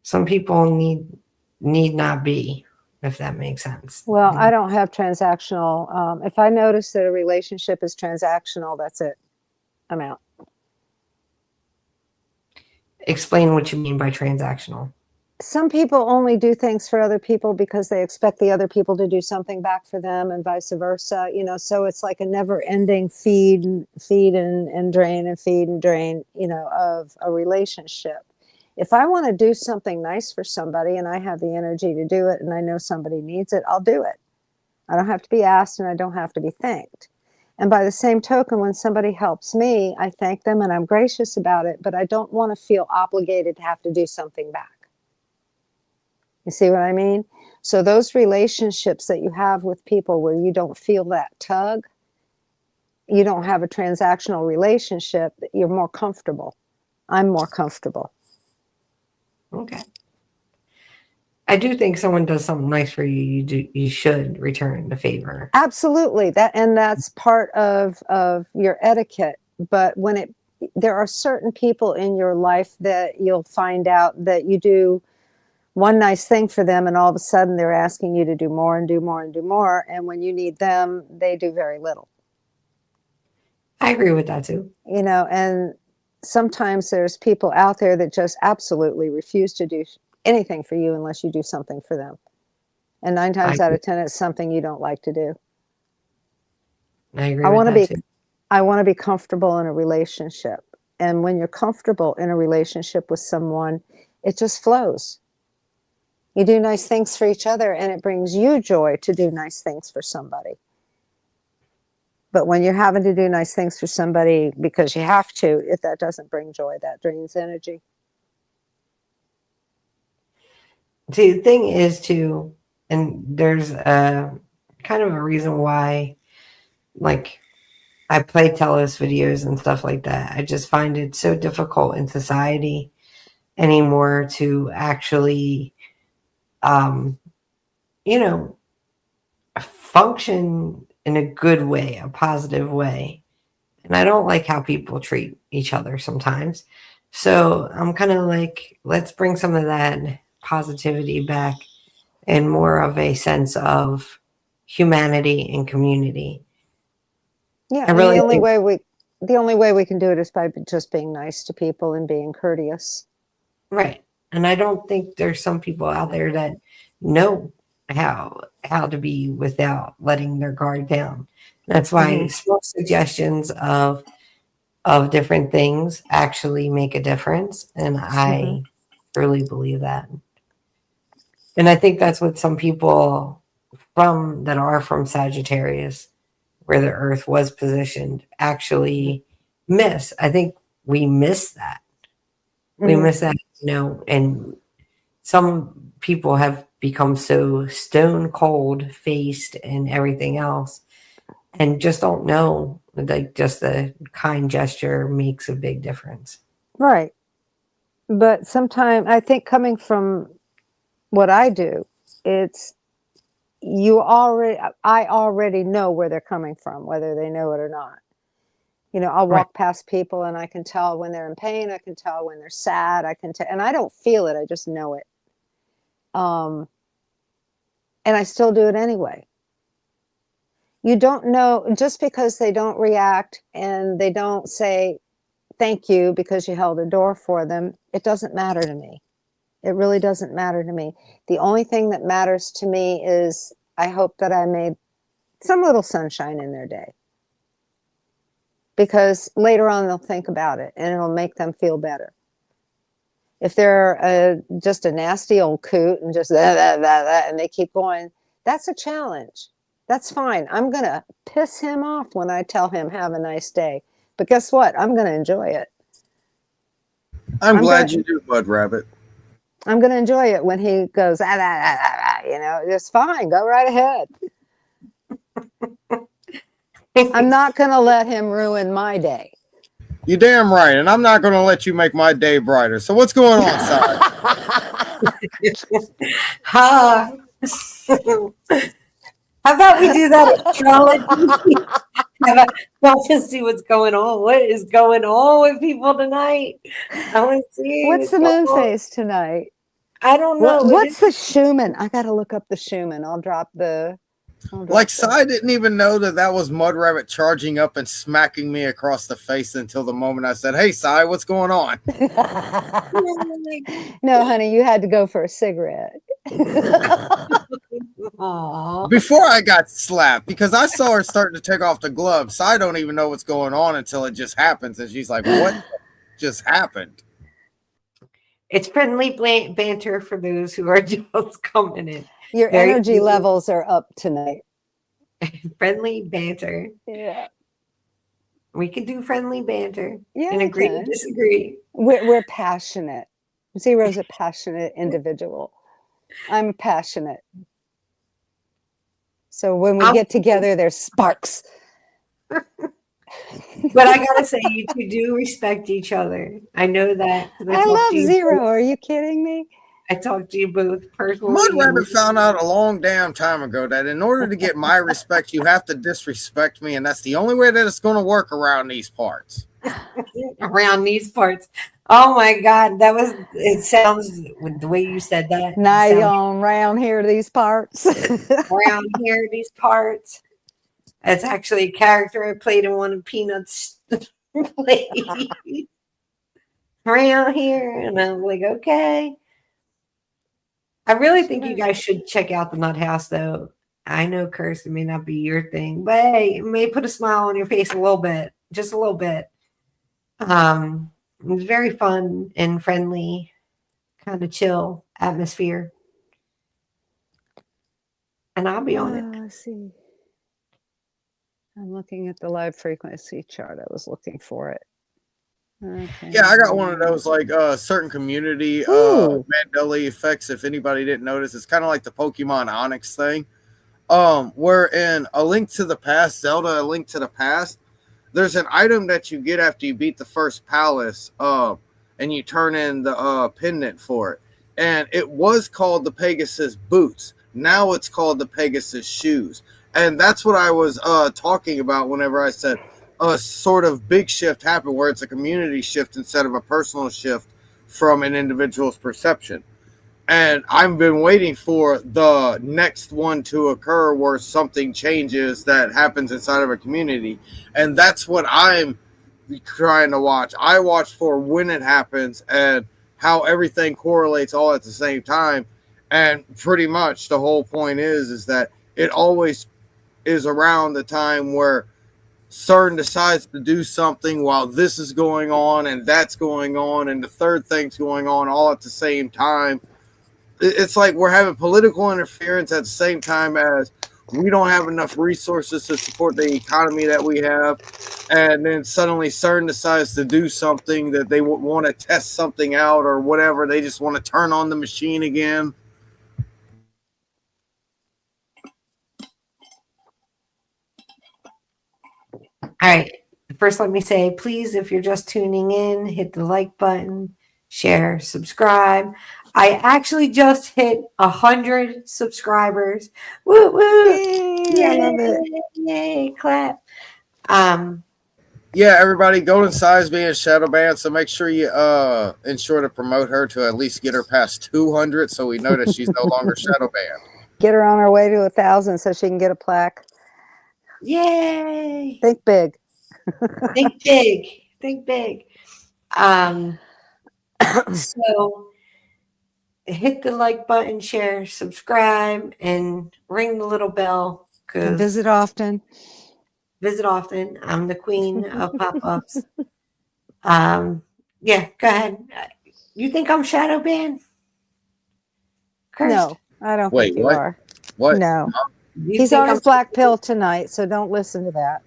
need not be, if that makes sense. Well, I don't have transactional. If I notice that a relationship is transactional, that's it. I'm out. Explain what you mean by transactional. Some people only do things for other people because they expect the other people to do something back for them, and vice versa. So it's like a never-ending feed and drain and feed and drain, of a relationship. If I want to do something nice for somebody and I have the energy to do it and I know somebody needs it, I'll do it. I don't have to be asked and I don't have to be thanked. And by the same token, when somebody helps me, I thank them and I'm gracious about it, but I don't want to feel obligated to have to do something back. You see what I mean? So those relationships that you have with people where you don't feel that tug, you don't have a transactional relationship, you're more comfortable. I'm more comfortable. Okay. I do think someone does something nice for you, you should return the favor. Absolutely. That's part of your etiquette. But there are certain people in your life that you'll find out that you do one nice thing for them and all of a sudden they're asking you to do more and do more and do more. And when you need them, they do very little. I agree with that too. And sometimes there's people out there that just absolutely refuse to do anything for you unless you do something for them. And 9 times out of 10, it's something you don't like to do. I agree with that too. I want to be comfortable in a relationship. And when you're comfortable in a relationship with someone, it just flows. You do nice things for each other and it brings you joy to do nice things for somebody. But when you're having to do nice things for somebody because you have to, if that doesn't bring joy, that drains energy. See, the thing is too, and there's a kind of a reason why, like, I play Telos videos and stuff like that. I just find it so difficult in society anymore to actually, function in a good way, a positive way. And I don't like how people treat each other sometimes. So I'm kind of like, let's bring some of that positivity back and more of a sense of humanity and community. Yeah, the only way we can do it is by just being nice to people and being courteous. Right. And I don't think there's some people out there that know how to be without letting their guard down. That's why small suggestions of different things actually make a difference. And I truly believe that. And I think that's what some people that are from Sagittarius, where the earth was positioned, actually miss. I think we miss that. We miss that, and some people have become so stone cold faced and everything else and just don't know, like, just the kind gesture makes a big difference. Right. But sometimes I think coming from what I do, it's I already know where they're coming from, whether they know it or not. I'll walk past people and I can tell when they're in pain. I can tell when they're sad. I can tell, and I don't feel it. I just know it. And I still do it anyway. You don't know, just because they don't react and they don't say thank you because you held a door for them, it doesn't matter to me. It really doesn't matter to me. The only thing that matters to me is I hope that I made some little sunshine in their day. Because later on they'll think about it and it'll make them feel better. If they're just a nasty old coot and just and they keep going, that's a challenge. That's fine. I'm going to piss him off when I tell him have a nice day. But guess what? I'm going to enjoy it. I'm glad you do, Mud Rabbit. I'm going to enjoy it when he goes, it's fine. Go right ahead. I'm not going to let him ruin my day. You're damn right, and I'm not going to let you make my day brighter. So what's going on, Side? How about we do that astrology? Let's just see what's going on. What is going on with people tonight? I want to see. What's the moon phase tonight? I don't know. What's the Schumann? I got to look up the Schumann. I'll drop the. Like, Sai didn't even know that was Mud Rabbit charging up and smacking me across the face until the moment I said, "Hey, Sai, what's going on?" No, honey, you had to go for a cigarette. Before I got slapped, because I saw her starting to take off the gloves. Sai don't even know what's going on until it just happens, and she's like, "What just happened?" It's friendly banter for those who are just coming in. Your energy levels are up tonight. Friendly banter. Yeah. We can do friendly banter. Yeah, and agree to disagree. We're passionate. Zero's a passionate individual. I'm passionate. So when we get together, there's sparks. But I gotta say, you two do respect each other. I know that. I love Zero. Are you kidding me? I talked to you both personally. Mud Rabbit found out a long damn time ago that in order to get my respect, you have to disrespect me, and that's the only way that it's going to work around these parts. Around these parts. Oh my God, it sounds, the way you said that. Around here, these parts. Around here, these parts. That's actually a character I played in one of Peanuts' plays. Around here, and I was like, okay. I really think you guys should check out the Nut House, though. I know cursing may not be your thing, but hey, it may put a smile on your face a little bit, just a little bit. It's very fun and friendly, kind of chill atmosphere. And I'll be on it. Let's see. I'm looking at the live frequency chart. I was looking for it. Okay. Yeah, I got one of those like certain community Mandela effects. If anybody didn't notice, it's kind of like the Pokemon Onyx thing. Where in A Link to the Past, Zelda: A Link to the Past, there's an item that you get after you beat the first palace, and you turn in the pendant for it. And it was called the Pegasus Boots. Now it's called the Pegasus Shoes. And that's what I was talking about whenever I said a sort of big shift happened, where it's a community shift instead of a personal shift from an individual's perception. And I've been waiting for the next one to occur where something changes that happens inside of a community. And that's what I'm trying to watch. I watch for when it happens and how everything correlates all at the same time. And pretty much the whole point is that it always is around the time where CERN decides to do something while this is going on and that's going on and the third thing's going on all at the same time. It's like we're having political interference at the same time as we don't have enough resources to support the economy that we have. And then suddenly CERN decides to do something that they want to test something out or whatever. They just want to turn on the machine again. All right. First, let me say, please, if you're just tuning in, hit the like button, share, subscribe. I actually just hit 100 subscribers. Woo woo! Yay! I love it. Yay! Clap. Yeah, everybody, Golden Sai's being shadow banned, so make sure you ensure to promote her to at least get her past 200, so we know that she's no longer shadow banned. Get her on her way to 1,000 so she can get a plaque. Yay! Think big. Think big. Think big. So hit the like button, share, subscribe, and ring the little bell. And visit often. Visit often. I'm the queen of pop-ups. Yeah, go ahead. You think I'm shadow banned? Cursed? No, I don't think you are. What? No. He's on his black pill tonight, so don't listen to that.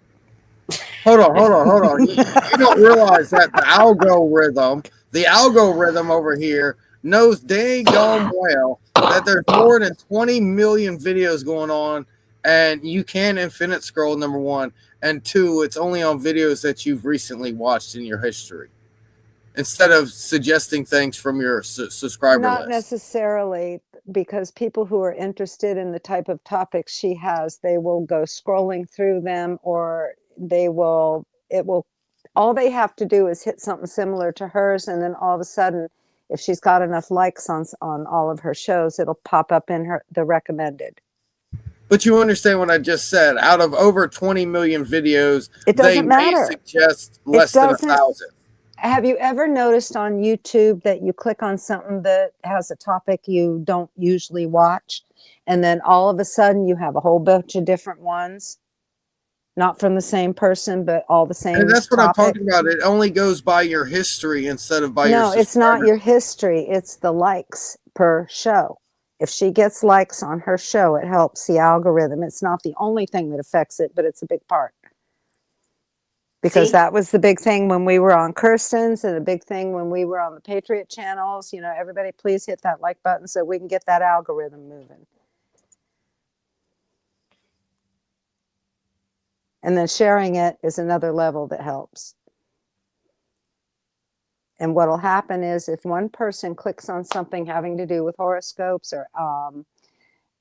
Hold on. You don't realize that the algorithm The algorithm over here knows dang gone well that there's more than 20 million videos going on, and you can infinite scroll, number one, and two, it's only on videos that you've recently watched in your history, instead of suggesting things from your subscriber Not list. necessarily, because people who are interested in the type of topics she has, they will go scrolling through them, or all they have to do is hit something similar to hers, and then all of a sudden, if she's got enough likes on all of her shows, it'll pop up in the recommended. But you understand what I just said. Out of over 20 million videos, it doesn't matter. Suggest less than 1,000. Have you ever noticed on YouTube that you click on something that has a topic you don't usually watch, and then all of a sudden you have a whole bunch of different ones? Not from the same person, but all the same. And that's what topic. I'm talking about. It only goes by your history instead of by your subscribers. No, it's not your history. It's the likes per show. If she gets likes on her show, it helps the algorithm. It's not the only thing that affects it, but it's a big part. Because that was the big thing when we were on Kirsten's, and the big thing when we were on the Patriot channels. You know, everybody please hit that like button so we can get that algorithm moving. And then sharing it is another level that helps. And what will happen is if one person clicks on something having to do with horoscopes, or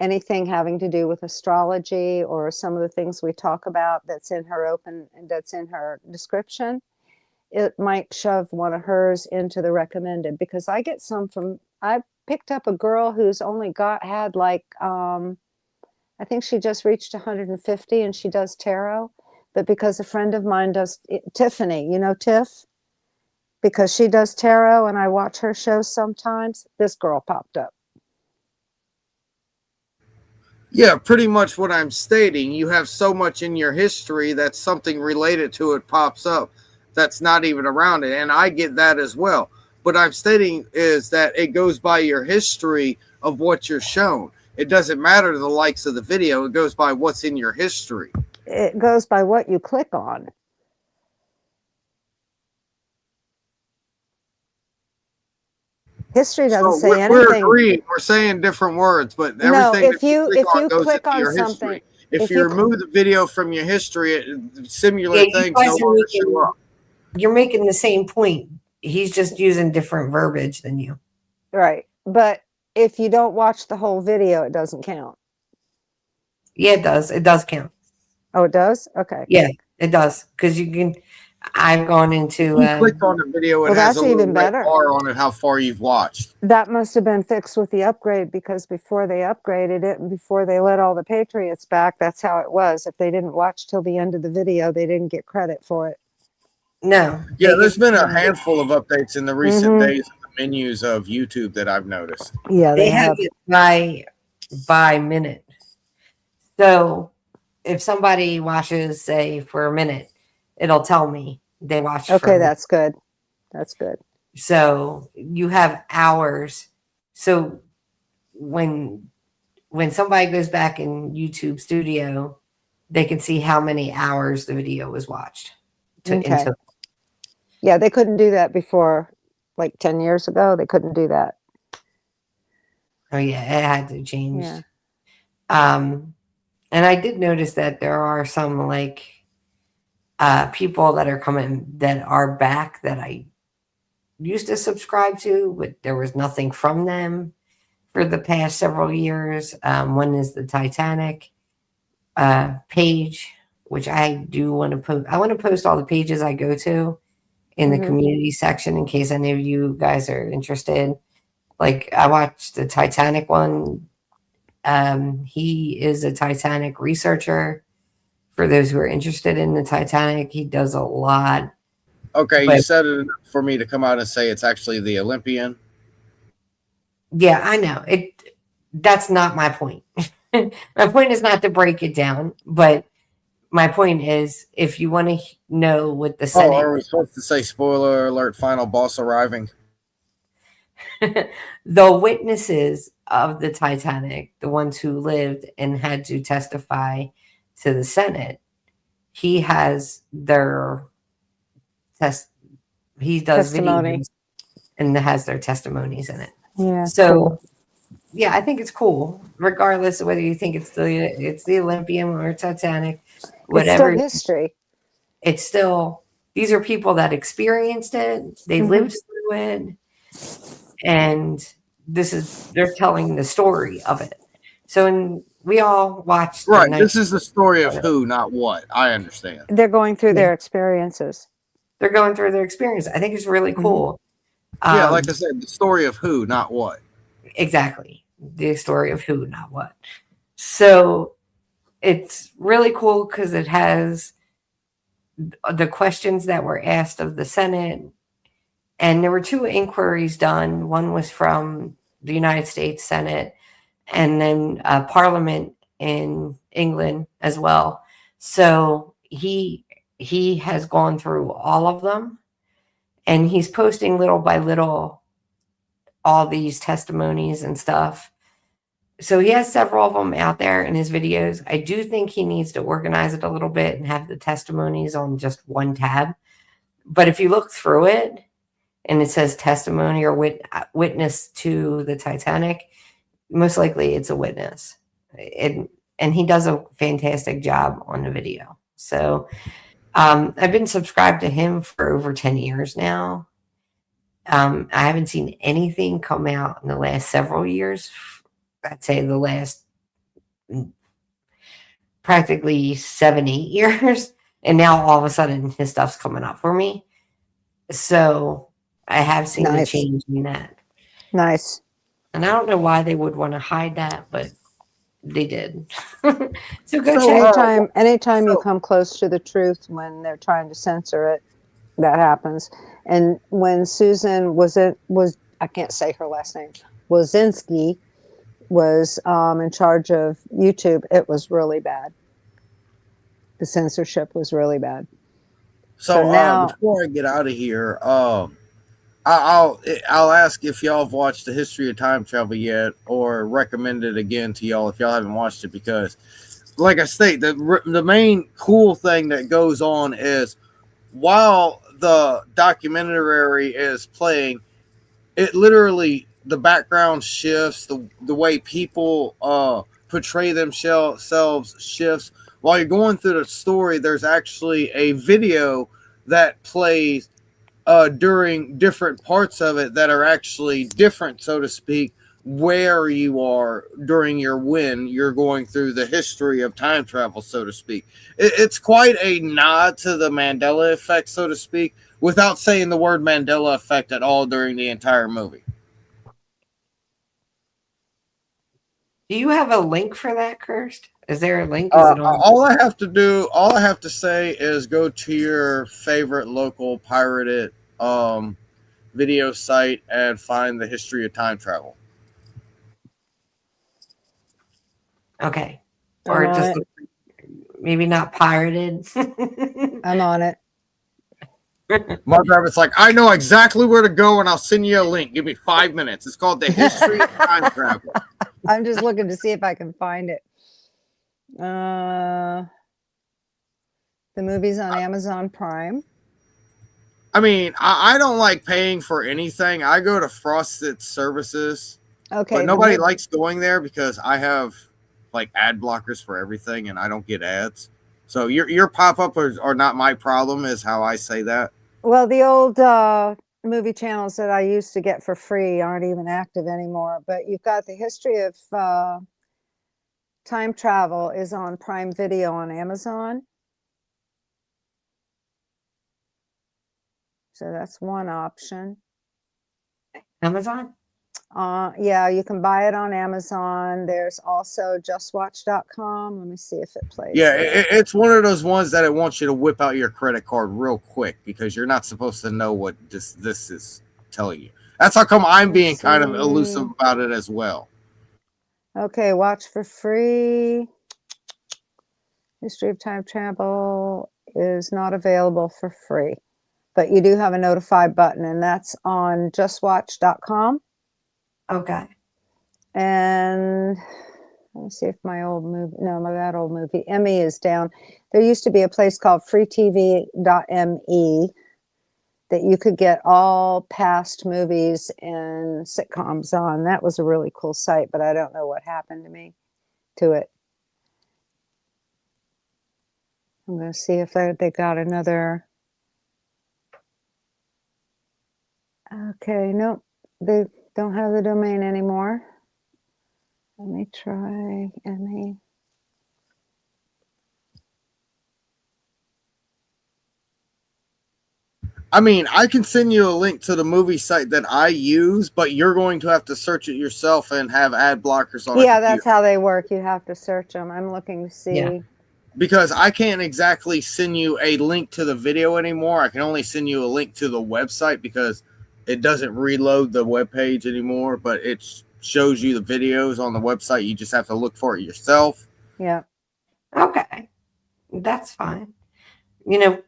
anything having to do with astrology, or some of the things we talk about that's in her description, it might shove one of hers into the recommended. Because I get some I picked up a girl who's only had like, I think she just reached 150, and she does tarot. But because a friend of mine does, Tiffany, you know Tiff? Because she does tarot and I watch her shows sometimes, this girl popped up. Yeah, pretty much what I'm stating. You have so much in your history that something related to it pops up that's not even around it. And I get that as well. What I'm stating is that it goes by your history of what you're shown. It doesn't matter the likes of the video. It goes by what's in your history. It goes by what you click on. History doesn't say anything. We're agreeing. We're saying different words, but everything if you click on your something, history. If you remove the video from your history, similar things no longer show up. You're making the same point. He's just using different verbiage than you. Right. But if you don't watch the whole video, it doesn't count. Yeah, it does. It does count. Oh, it does? Okay. Yeah, it does. Because you can. I've gone into. You clicked on the video. It has a little even better. bar on it. How far you've watched. That must have been fixed with the upgrade, because before they upgraded it and before they let all the Patriots back, that's how it was. If they didn't watch till the end of the video, they didn't get credit for it. No. Yeah, there's been a handful of updates in the recent days in the menus of YouTube that I've noticed. Yeah, they have it by minute. So if somebody watches, say, for a minute, it'll tell me they watched. Okay, that's good. That's good. So you have hours. So when somebody goes back in YouTube Studio, they can see how many hours the video was watched. Yeah, they couldn't do that before, like 10 years ago. They couldn't do that. Oh yeah, it had to change. Yeah. And I did notice that there are some like people that are coming that are back that I used to subscribe to, but there was nothing from them for the past several years. One is the Titanic page, which I do want to post. I want to post all the pages I go to in the community section in case any of you guys are interested. Like I watched the Titanic one. He is a Titanic researcher. For those who are interested in the Titanic, he does a lot. Okay, you said it enough for me to come out and say it's actually the Olympian. Yeah, I know. That's not my point. My point is not to break it down, but my point is if you want to know what the Senate... Oh, are we supposed to say spoiler alert, final boss arriving? The witnesses of the Titanic, the ones who lived and had to testify to the Senate, he has their he does testimony. videos. and it has their testimonies in it. Yeah. So, Cool. yeah, I think it's cool, regardless of whether you think it's the Olympian or Titanic, It's still whatever. history. It's still, these are people that experienced it, they lived through it, and they're telling the story of it. So we all watched the Right. night. This is the story of who, not what. I understand. They're going through their experiences. They're going through their experience. I think it's really cool. Yeah, like I said, the story of who, not what. Exactly. The story of who, not what. So it's really cool because it has the questions that were asked of the Senate. And there were 2 inquiries done. One was from the United States Senate and then Parliament in England as well. So he has gone through all of them, and he's posting little by little all these testimonies and stuff. So he has several of them out there in his videos. I do think he needs to organize it a little bit and have the testimonies on just one tab. But if you look through it and it says testimony or witness to the Titanic, most likely it's a witness. And he does a fantastic job on the video. So I've been subscribed to him for over 10 years now. I haven't seen anything come out in the last several years. I'd say the last practically 7-8 years. And now all of a sudden his stuff's coming up for me. So I have seen a change in that. Nice. And I don't know why they would want to hide that, but they did. So go check. Anytime you come close to the truth when they're trying to censor it, that happens. And when Susan was I can't say her last name, Wozinski was in charge of YouTube, it was really bad. The censorship was really bad. So now, before I get out of here, I'll ask if y'all have watched the History of Time Travel yet, or recommend it again to y'all if y'all haven't watched it. Because, like I state, the main cool thing that goes on is while the documentary is playing, it literally, the background shifts, the way people portray themselves shifts. While you're going through the story, there's actually a video that plays during different parts of it that are actually different, so to speak, where you are during when you're going through the history of time travel, so to speak. It's quite a nod to the Mandela Effect, so to speak, without saying the word Mandela Effect at all during the entire movie. Do you have a link for that, Kirst? Is there a link? Is it on? All I have to say is go to your favorite local pirated video site and find the History of Time Travel. Okay. Or just maybe not pirated. I'm on it. Mark Rabbit's like, I know exactly where to go and I'll send you a link. Give me 5 minutes. It's called the History of Time Travel. I'm just looking to see if I can find it. The movie's on Amazon Prime. I mean, I don't like paying for anything. I go to Frosted Services. Okay. But nobody likes going there because I have like ad blockers for everything and I don't get ads. So your pop-up are not my problem, is how I say that. Well, the old movie channels that I used to get for free aren't even active anymore. But you've got the History of Time Travel is on Prime Video on Amazon. So that's one option. Amazon? Yeah, you can buy it on Amazon. There's also justwatch.com. Let me see if it plays. Yeah, it's one of those ones that it wants you to whip out your credit card real quick because you're not supposed to know what this is telling you. That's how come I'm being kind of elusive about it as well. Okay, watch for free. History of Time Travel is not available for free, but you do have a notify button, and that's on justwatch.com. Okay. And let me see if my old movie, no, that old movie, Emmy is down. There used to be a place called freetv.me, that you could get all past movies and sitcoms on. That was a really cool site, but I don't know what happened to it. I'm going to see if they got another. Okay, nope, they don't have the domain anymore. Let me try Emmy. I mean, I can send you a link to the movie site that I use, but you're going to have to search it yourself and have ad blockers on. Yeah, that's how they work. You have to search them. I'm looking to see. Yeah. Because I can't exactly send you a link to the video anymore. I can only send you a link to the website because it doesn't reload the web page anymore, but it shows you the videos on the website. You just have to look for it yourself. Yeah. Okay. That's fine. You know,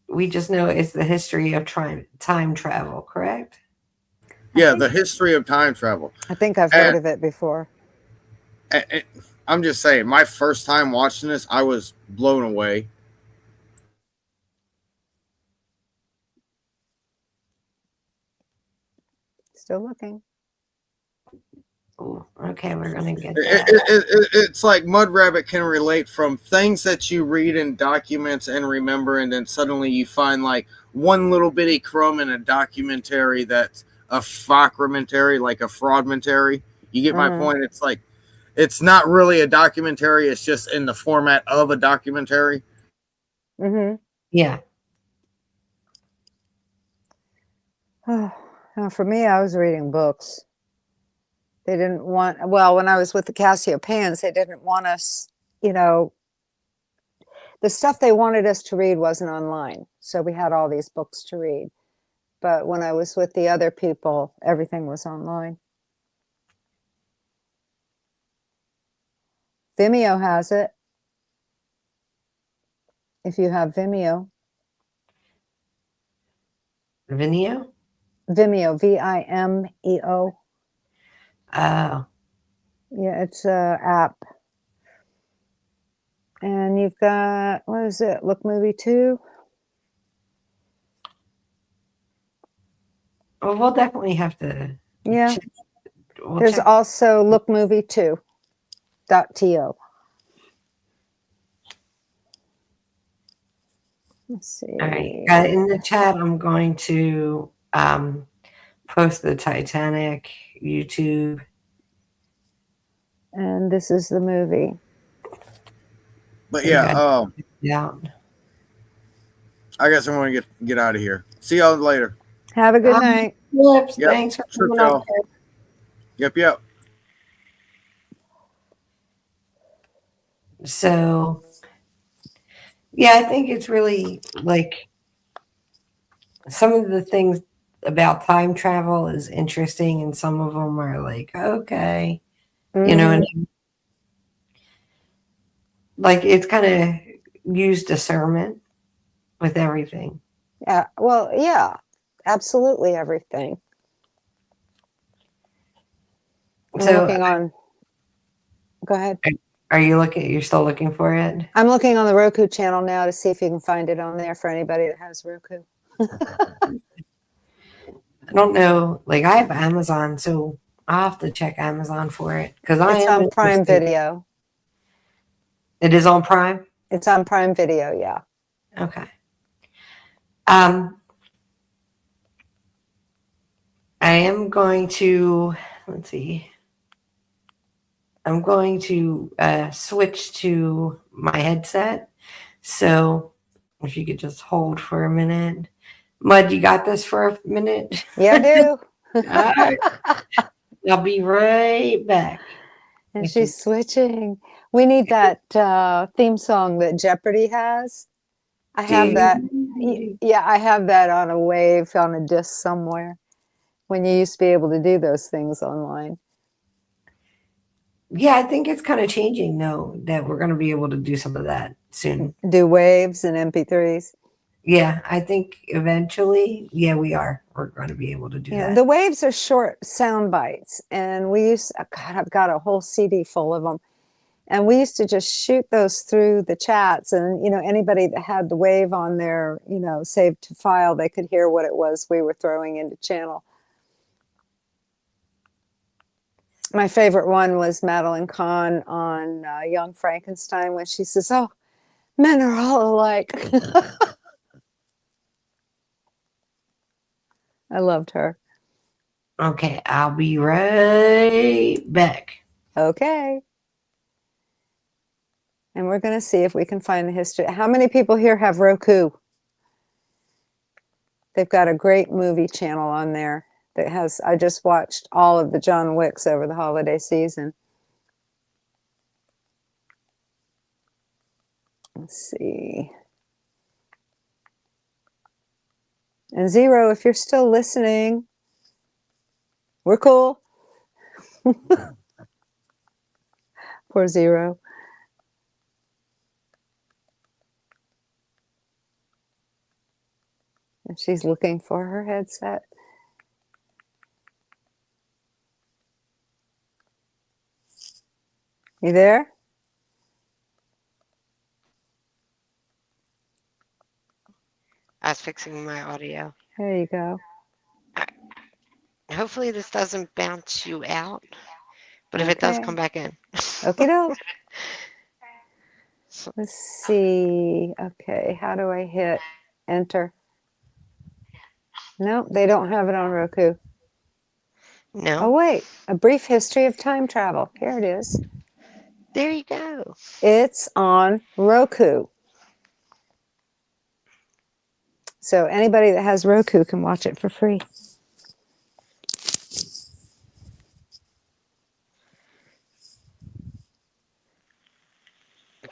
we just know it's the history of time travel, correct? Yeah, the history of time travel. I think I've heard of it before. I'm just saying, my first time watching this, I was blown away. Still looking. Ooh, okay, we're gonna get that. It's like Mud Rabbit can relate from things that you read in documents and remember, and then suddenly you find like one little bitty crumb in a documentary that's a frogmentary, like a fraudmentary. You get my point? It's like, it's not really a documentary. It's just in the format of a documentary. Mm-hmm. Yeah. Now, for me, I was reading books. They didn't want, well, when I was with the Cassiopeians, they didn't want us, the stuff they wanted us to read wasn't online. So we had all these books to read. But when I was with the other people, everything was online. Vimeo has it. If you have Vimeo. Vimeo? Vimeo, Vimeo. Oh. Yeah, it's a app. And you've got, what is it? Look Movie 2. Well, we'll definitely have to. Yeah. We'll There's check. also lookmovie2.to. Let's see. All right. In the chat, I'm going to post the Titanic YouTube. And this is the movie. But yeah, I guess I'm going to get out of here. See y'all later. Have a good night. Yep. Thanks for coming up. Yep. So, yeah, I think it's really like some of the things about time travel is interesting, and some of them are like, okay, you know, and like it's kind of use discernment with everything. Yeah. Well, yeah, absolutely everything. So, go ahead. Are you looking? You're still looking for it? I'm looking on the Roku channel now to see if you can find it on there for anybody that has Roku. I don't know. Like I have Amazon, so I'll have to check Amazon for it because It's on Prime Video. It is on Prime? It's on Prime Video, yeah. Okay. I am going to, let's see. I'm going to switch to my headset. So if you could just hold for a minute. Mud, you got this for a minute? Yeah, I do. All right. I'll be right back. And she's switching. We need that theme song that Jeopardy has. I have that. Yeah, I have that on a wave on a disc somewhere when you used to be able to do those things online. Yeah, I think it's kind of changing though, that we're going to be able to do some of that soon. Do waves and MP3s. Yeah, I think eventually, we're going to be able to do that. The waves are short sound bites, and we use, God, I've got a whole CD full of them. And we used to just shoot those through the chats, and anybody that had the wave on their saved to file, they could hear what it was we were throwing into channel. My favorite one was Madeline Kahn on Young Frankenstein, when she says, "Oh, men are all alike." I loved her. Okay, I'll be right back. Okay. And we're going to see if we can find the history. How many people here have Roku? They've got a great movie channel on there that has, I just watched all of the John Wicks over the holiday season. Let's see. And Zero, if you're still listening, we're cool. Poor Zero. And she's looking for her headset. You there? I was fixing my audio. There you go. Hopefully this doesn't bounce you out, but if it does, come back in. Okie doke. Let's see. Okay, how do I hit enter? No, they don't have it on Roku. No. Oh, wait. A brief history of time travel. Here it is. There you go. It's on Roku. So anybody that has Roku can watch it for free.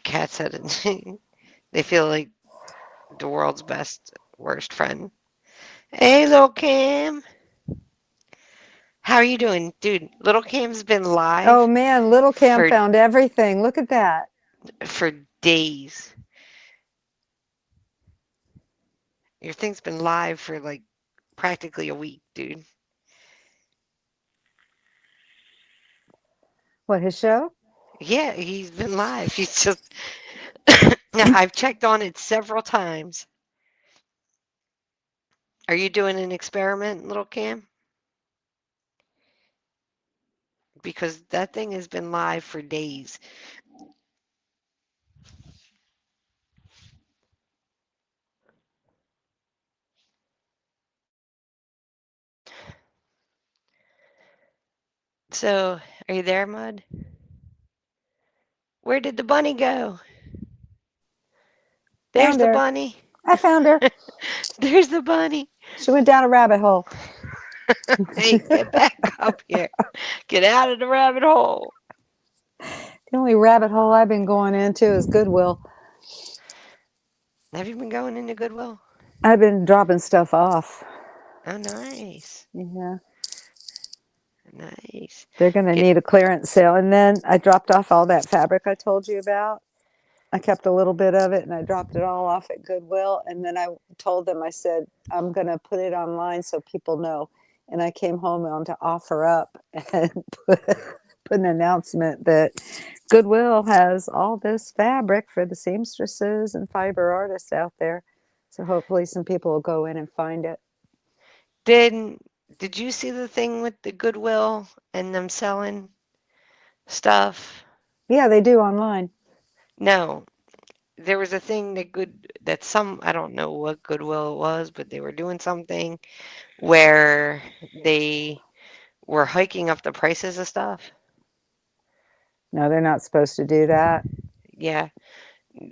Kat said they feel like the world's worst friend. Hey, Little Cam. How are you doing? Dude, Little Cam's been live. Oh, man. Little Cam found everything. Look at that. For days. Your thing's been live for like practically a week, dude. What, his show? Yeah, he's been live. He's just... I've checked on it several times. Are you doing an experiment, Little Cam? Because that thing has been live for days. So, are you there, Mud? Where did the bunny go? There's the bunny. I found her. There's the bunny. She went down a rabbit hole. Hey, get back up here. Get out of the rabbit hole. The only rabbit hole I've been going into is Goodwill. Have you been going into Goodwill? I've been dropping stuff off. Oh, nice. Yeah. Nice. They're going to need a clearance sale. And then I dropped off all that fabric I told you about. I kept a little bit of it and I dropped it all off at Goodwill. And then I told them, I said, I'm going to put it online so people know. And I came home on to OfferUp and put an announcement that Goodwill has all this fabric for the seamstresses and fiber artists out there. So hopefully some people will go in and find it. Did you see the thing with the Goodwill and them selling stuff? Yeah, they do online. No. There was a thing that I don't know what Goodwill it was, but they were doing something where they were hiking up the prices of stuff. No, they're not supposed to do that. Yeah.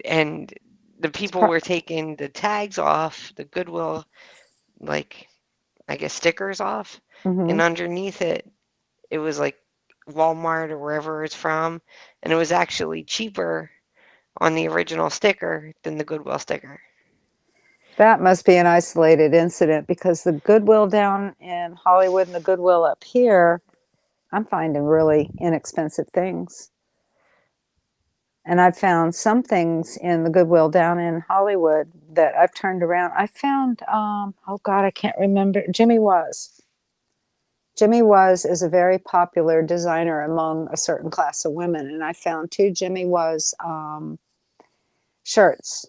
And the people were taking the tags off, the Goodwill, like, I guess stickers off. Mm-hmm. And underneath it, it was like Walmart or wherever it's from. And it was actually cheaper on the original sticker than the Goodwill sticker. That must be an isolated incident, because the Goodwill down in Hollywood and the Goodwill up here, I'm finding really inexpensive things. And I've found some things in the Goodwill down in Hollywood that I've turned around. I found, oh God, I can't remember. Jimmy Jimmy Was is a very popular designer among a certain class of women, and I found 2 Jimmy Was shirts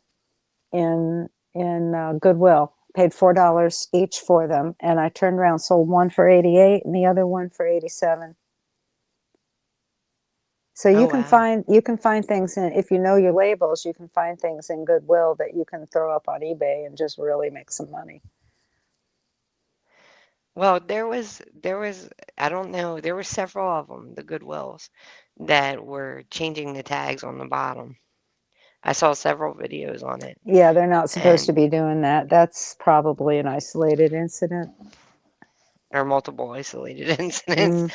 in Goodwill. Paid $4 each for them, and I turned around, sold one for 88 and the other one for 87. So Oh, you wow. can find things in, if you know your labels, you can find things in Goodwill that you can throw up on eBay and just really make some money. Well, there was I don't know, there were several of them, the Goodwills, that were changing the tags on the bottom. I saw several videos on it, Yeah, they're not supposed to and be doing that. That's probably an isolated incident. or multiple isolated incidents, Mm,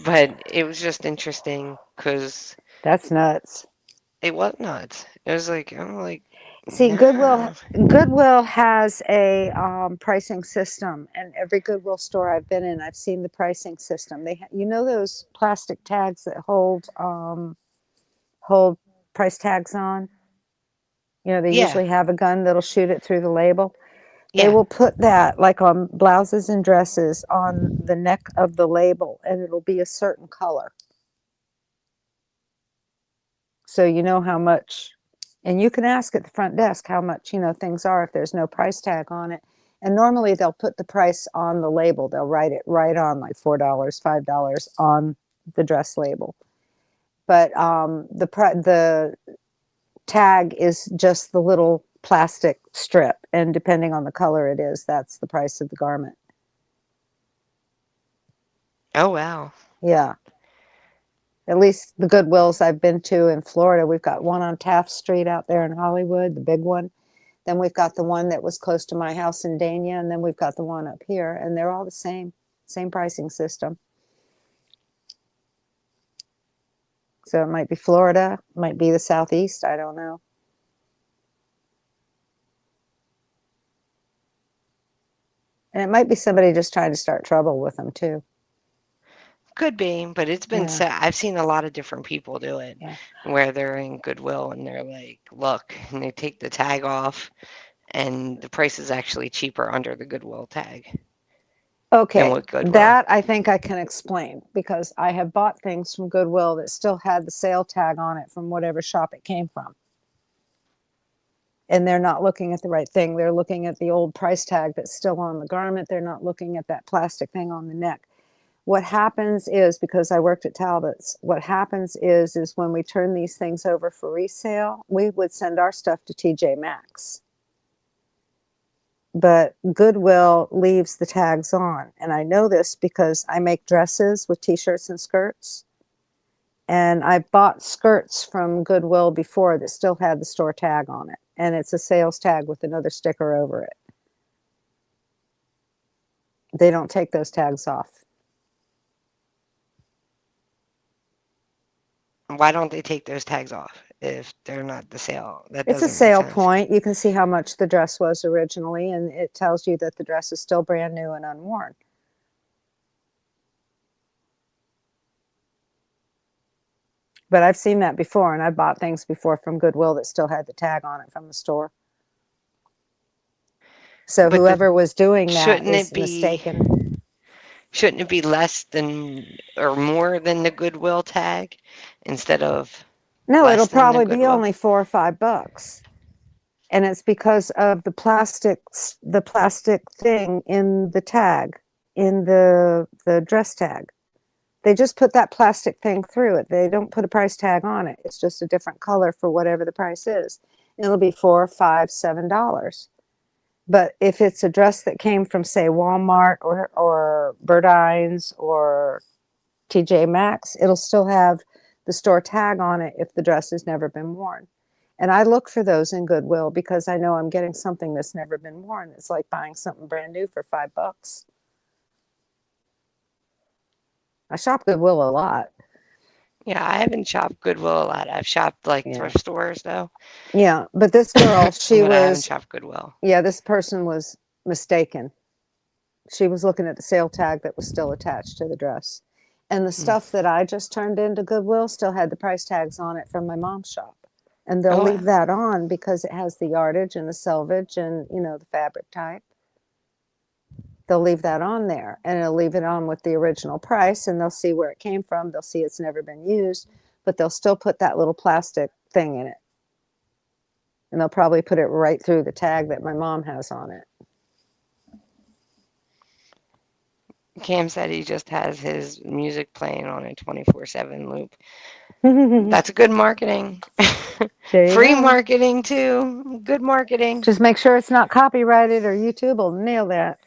but it was just interesting because that's nuts. it was nuts. It was like, I'm like, See, nah. Goodwill has a pricing system, and every Goodwill store I've been in, I've seen the pricing system. You know those plastic tags that hold price tags on? You know, they Yeah, usually have a gun that'll shoot it through the label. They yeah. will put that, like on blouses and dresses, on the neck of the label, and it'll be a certain color. So you know how much, and you can ask at the front desk how much, things are if there's no price tag on it. And normally they'll put the price on the label. They'll write it right on, like $4, $5 on the dress label. But the tag is just the little plastic strip, and depending on the color it is, that's the price of the garment. Oh, wow. Yeah. At least the Goodwills I've been to in Florida, we've got one on Taft Street out there in Hollywood, the big one. Then we've got the one that was close to my house in Dania, and then we've got the one up here, and they're all the same pricing system. So it might be Florida, might be the Southeast, I don't know. And it might be somebody just trying to start trouble with them too. Could be, but it's been Yeah. I've seen a lot of different people do it, Yeah. where they're in Goodwill and they're like, look, and they take the tag off, and the price is actually cheaper under the Goodwill tag than Okay, what Goodwill. that I think I can explain, because I have bought things from Goodwill that still had the sale tag on it from whatever shop it came from. And they're not looking at the right thing. They're looking at the old price tag that's still on the garment. They're not looking at that plastic thing on the neck. What happens is, because I worked at Talbot's, what happens is when we turn these things over for resale, we would send our stuff to TJ Maxx. But Goodwill leaves the tags on. And I know this because I make dresses with t-shirts and skirts. And I bought skirts from Goodwill before that still had the store tag on it. And it's a sales tag with another sticker over it. They don't take those tags off. Why don't they take those tags off if they're not the sale? That It's a doesn't make sale sense. point. You can see how much the dress was originally, and it tells you that the dress is still brand new and unworn. But I've seen that before, and I bought things before from Goodwill that still had the tag on it from the store. So But whoever was doing that shouldn't is it be mistaken. shouldn't it be less than or more than the Goodwill tag instead of No, less it'll than the probably be Goodwill? only $4 or $5. And it's because of the plastic thing in the tag, in the dress tag. They just put that plastic thing through it. They don't put a price tag on it. It's just a different color for whatever the price is. It'll be $4, $5, $7. But if it's a dress that came from, say, Walmart or Burdines or TJ Maxx, it'll still have the store tag on it if the dress has never been worn. And I look for those in Goodwill because I know I'm getting something that's never been worn. It's like buying something brand new for $5. I shop Goodwill a lot. Yeah, I haven't shopped Goodwill a lot. I've shopped like Yeah. thrift stores though. Yeah, but this girl, But I haven't shopped Goodwill. yeah, this person was mistaken. She was looking at the sale tag that was still attached to the dress. And the stuff that I just turned into Goodwill still had the price tags on it from my mom's shop. And they'll Oh, leave that on because it has the yardage and the selvage and, the fabric type. they'll leave that on there, and it'll leave it on with the original price, and they'll see where it came from. They'll see it's never been used, but they'll still put that little plastic thing in it. And they'll probably put it right through the tag that my mom has on it. Cam said he just has his music playing on a 24/7 loop. That's good marketing. Free marketing too. Good marketing. Just make sure it's not copyrighted, or YouTube will nail that.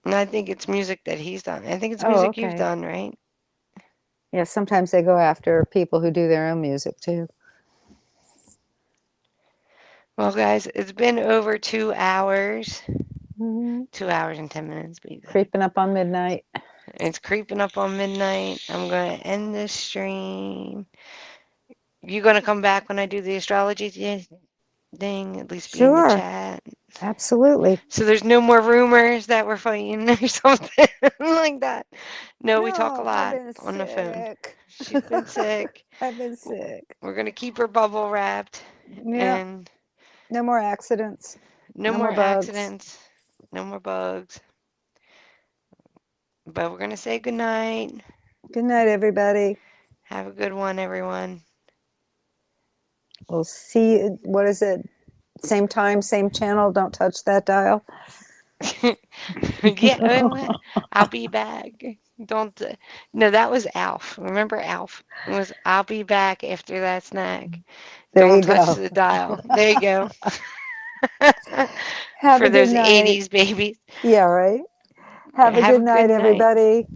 And I think it's music that he's done. I think it's music you've done, right? Yeah, sometimes they go after people who do their own music too. Well, guys, it's been over 2 hours. 2 hours and 10 minutes. Creeping up on midnight. It's creeping up on midnight. I'm going to end this stream. You going to come back when I do the astrology thing? At least be in the chat. Absolutely. So there's no more rumors that we're fighting or something like that. No, we talk a lot on the phone. She's been sick. I've been sick. We're going to keep her bubble wrapped. Yeah. And no more accidents. No more accidents. No more bugs. But we're going to say good night. Good night, everybody. Have a good one, everyone. We'll see you. What is it? Same time, same channel. Don't touch that dial. Yeah, I'll be back. Don't. No, that was Alf. Remember Alf? It was I'll be back after that snack. Don't touch the dial. There you go. Have For a good those night. 80s babies. Yeah, right. Have a good night, everybody.